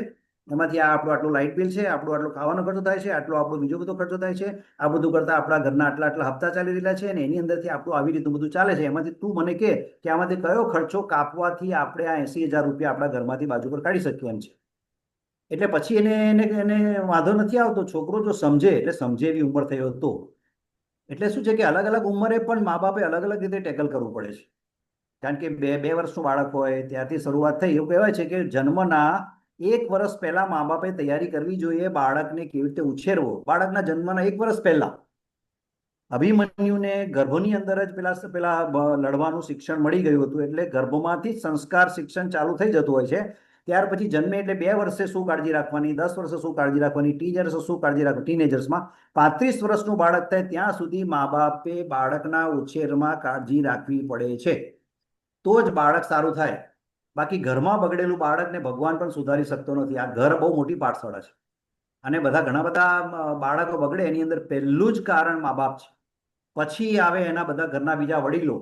એમાંથી આટલું લાઇટ બિલ છે, આટલો ખાવાનો ખર્ચો થાય છે, આપણો બીજો બધો ખર્ચો થાય છે, આ બધું કરતા આપણા ઘરના આટલા હપ્તા ચાલી રહેલા છે, અને એની અંદરથી આપણું આવી રીતનું બધું ચાલે છે, એમાંથી તું મને કે આમાંથી કયો ખર્ચો કાપવાથી આપણે આ 80,000 રૂપિયા આપણા ઘરમાંથી બાજુ પર કાઢી શકીએ એમ છે. એટલે પછી એને વાંધો નથી આવતો. છોકરો જો સમજે, એટલે સમજે એવી ઉંમર થયો તો, એટલે શું છે કે અલગ અલગ ઉંમરે પણ મા બાપે અલગ અલગ રીતે ટેકલ કરવું પડે છે. કારણ કે બે વર્ષનું બાળક હોય ત્યારથી શરૂઆત થઈ, એવું કહેવાય છે કે જન્મના 1 વર્ષ પહેલા મા બાપે તૈયારી કરવી જોઈએ બાળકને કેવી રીતે ઉછેરવો. બાળકના જન્મના 1 વર્ષ પહેલા અભિમન્યુને ગર્ભની અંદર જ પેલા લડવાનું શિક્ષણ મળી ગયું હતું, એટલે ગર્ભમાંથી જ સંસ્કાર શિક્ષણ ચાલુ થઈ જતું હોય છે. ત્યાર પછી જન્મે એટલે 2 વર્ષે શું કાળજી રાખવાની, 10 વર્ષે શું કાળજી રાખવાની, ટીનેજર્સે શું કાળજી રાખવાની, ટીનેજર્સમાં 35 વર્ષનું બાળક થાય ત્યાં સુધી મા બાપે બાળકના ઉછેરમાં કાળજી રાખવી પડે છે, તો જ બાળક સારું થાય. બાકી ઘરમાં બગડેલું બાળકને ભગવાન પણ સુધારી શકતો નથી. આ ઘર બહુ મોટી પાઠશાળા છે, અને ઘણા બધા બાળકો બગડે એની અંદર પહેલું જ કારણ મા બાપ છે. પછી આવે એના બધા ઘરના બીજા વડીલો,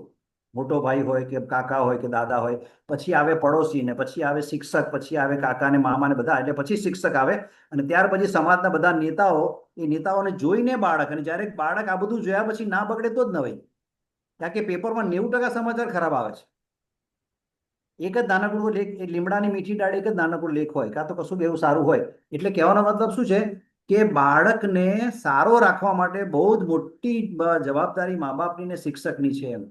મોટો ભાઈ હોય કે કાકા હોય કે દાદા હોય, પછી આવે પડોશી ને પછી આવે શિક્ષક, પછી આવે કાકા ને મામા ને બધા, એટલે પછી શિક્ષક આવે, અને ત્યાર પછી સમાજના બધા નેતાઓ, એ નેતાઓને જોઈને બાળક, અને જ્યારે બાળક આ બધું જોયા પછી ના બગડે તો જ ન હોય, કારણ કે પેપરમાં 90% સમાચાર ખરાબ આવે છે. એક જ નાનકડું લેખ, એ લીમડાની મીઠી ડાળ એક જ નાનકડું લેખ હોય, કાં તો કશું એવું સારું હોય. એટલે કહેવાનો મતલબ શું છે કે બાળકને સારો રાખવા માટે બહુ જ મોટી જવાબદારી મા બાપની ને શિક્ષકની છે એમ.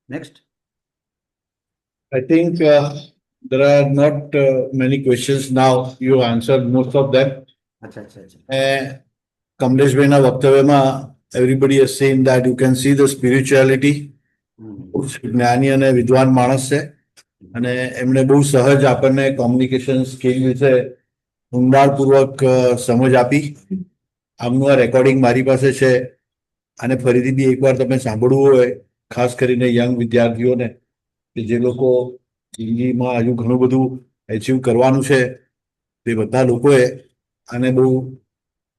Next. I think there are not many questions now. You answered most of them. અચ્છા અચ્છા અચ્છા. કમલેશભાઈના વક્તવ્યમાં everybody has seen that you can see the spirituality. ખૂબ જ્ઞાની અને વિદ્વાન માણસ છે, અને એમણે બહુ સહજ આપણને કોમ્યુનિકેશન સ્કિલ વિશે ઊંડાણપૂર્વક સમજ આપી. આમનું આ રેકોર્ડિંગ મારી પાસે છે, અને ફરીથી બી એકવાર તમે સાંભળવું હોય, ખાસ કરીને યંગ વિદ્યાર્થીઓને, કે જે લોકો જિંદગીમાં હજુ ઘણું બધું એચીવ કરવાનું છે, તે બધા લોકોએ આને બહુ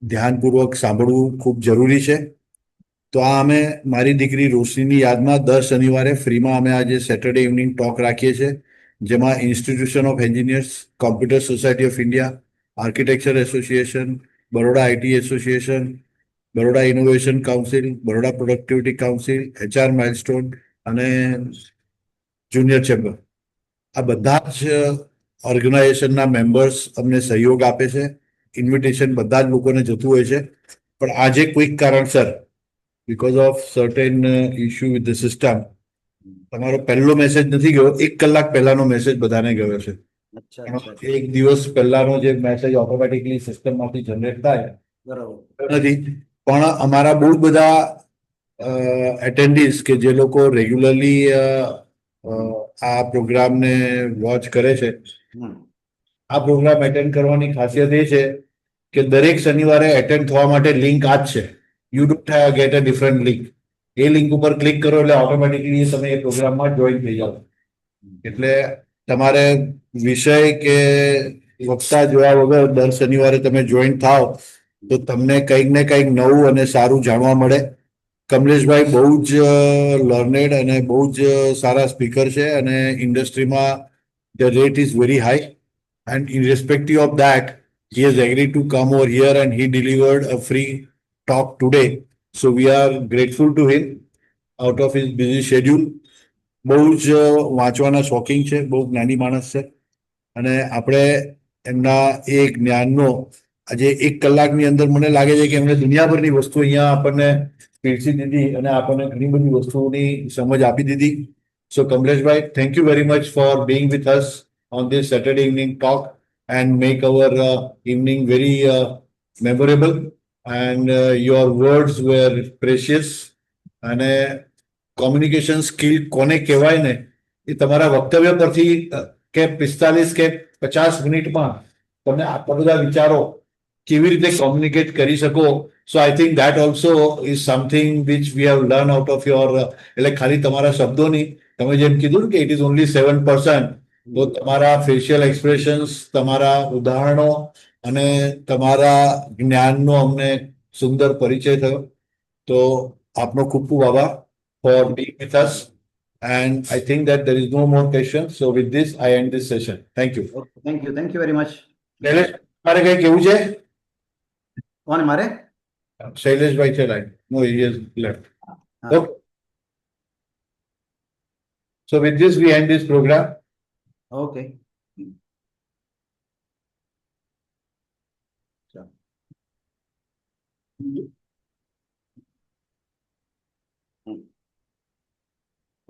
ધ્યાનપૂર્વક સાંભળવું ખૂબ જરૂરી છે. તો આ અમે મારી દીકરી રોશનીની યાદમાં દર શનિવારે ફ્રીમાં અમે આજે સેટરડે ઇવનિંગ ટોક રાખીએ છીએ, જેમાં institution of engineers, computer society of India, architecture association, Baroda IT association, Baroda innovation council, Baroda productivity council, HR milestone અને જુનિયર ચેમ્બર, આ બધા જ ઓર્ગેનાઇઝેશનના મેમ્બર્સ અમને સહયોગ આપે છે. ઇન્વિટેશન બધા જ લોકોને જતું હોય છે, પણ આજે કોઈક કારણસર, because of certain issue with the system, તમારો પહેલો મેસેજ નથી ગયો. 1 કલાક પહેલાનો મેસેજ બધાને ગયો છે. અચ્છા અચ્છા. એક દિવસ પહેલાનો જે મેસેજ ઓટોમેટિકલી સિસ્ટમમાંથી જનરેટ થાય બરાબર. નથી, પણ અમારા બહુ બધા એટેન્ડીઝ કે જે લોકો રેગ્યુલરલી આ પ્રોગ્રામને વોચ કરે છે, આ પ્રોગ્રામ એટેન્ડ કરવાની ખાસિયત એ છે કે દરેક શનિવારે એટેન્ડ થવા માટે લિંક આ જ છે. You don't get a different link. A link ઉપર ક્લિક કરો એટલે ઓટોમેટિકલી તમે એ પ્રોગ્રામમાં જોઈન થઈ જાઓ. એટલે તમારે વિષય કે વક્તા જોયા વગર દર શનિવારે તમે જોઈન થાવ તો તમને કંઈક ને કંઈક નવું અને સારું જાણવા મળે. કમલેશભાઈ બહુ જ લર્નેડ અને બહુ જ સારા સ્પીકર છે, અને ઇન્ડસ્ટ્રીમાં the rate is very high, and irrespective of that, he has agreed to come over here and he delivered a free talk today. So we are grateful to him out of his busy schedule. બહુ જ વાંચવાના શોખીન છે, બહુ જ્ઞાની માણસ છે, અને આપણે એમના એ જ્ઞાનનો આજે 1 કલાકની અંદર મને લાગે છે કે એમણે દુનિયાભરની વસ્તુ અહીંયા આપણને પીરસી દીધી અને આપણને ઘણી બધી વસ્તુઓની સમજ આપી દીધી. સો કમલેશભાઈ, thank you very much for being with us on this Saturday evening talk and make our evening very memorable, and your words were precious. અને કોમ્યુનિકેશન સ્કિલ કોને કહેવાય ને, એ તમારા વક્તવ્ય પરથી કે 45 કે 50 મિનિટમાં તમે આટલા બધા વિચારો કેવી રીતે કોમ્યુનિકેટ કરી શકો. So I think that also is something which we have learn out of your, એટલે ખાલી તમારા શબ્દોની, તમે જેમ કીધું કે ઇટ ઇઝ ઓનલી 7%, તો તમારા ફેશિયલ એક્સપ્રેશન્સ, તમારા ઉદાહરણો અને તમારા જ્ઞાનનો અમને સુંદર પરિચય થયો. તો આપનો ખૂબ ખૂબ આભાર for being with us, and I think that there is no more questions. So with this, I end this session. Thank you. Thank you very much. Shailesh, મારે કઈ કેવું છે? કોને મારે? શૈલેષભાઈ છે line? No, he has left. Okay. So with this, we end this program. Okay.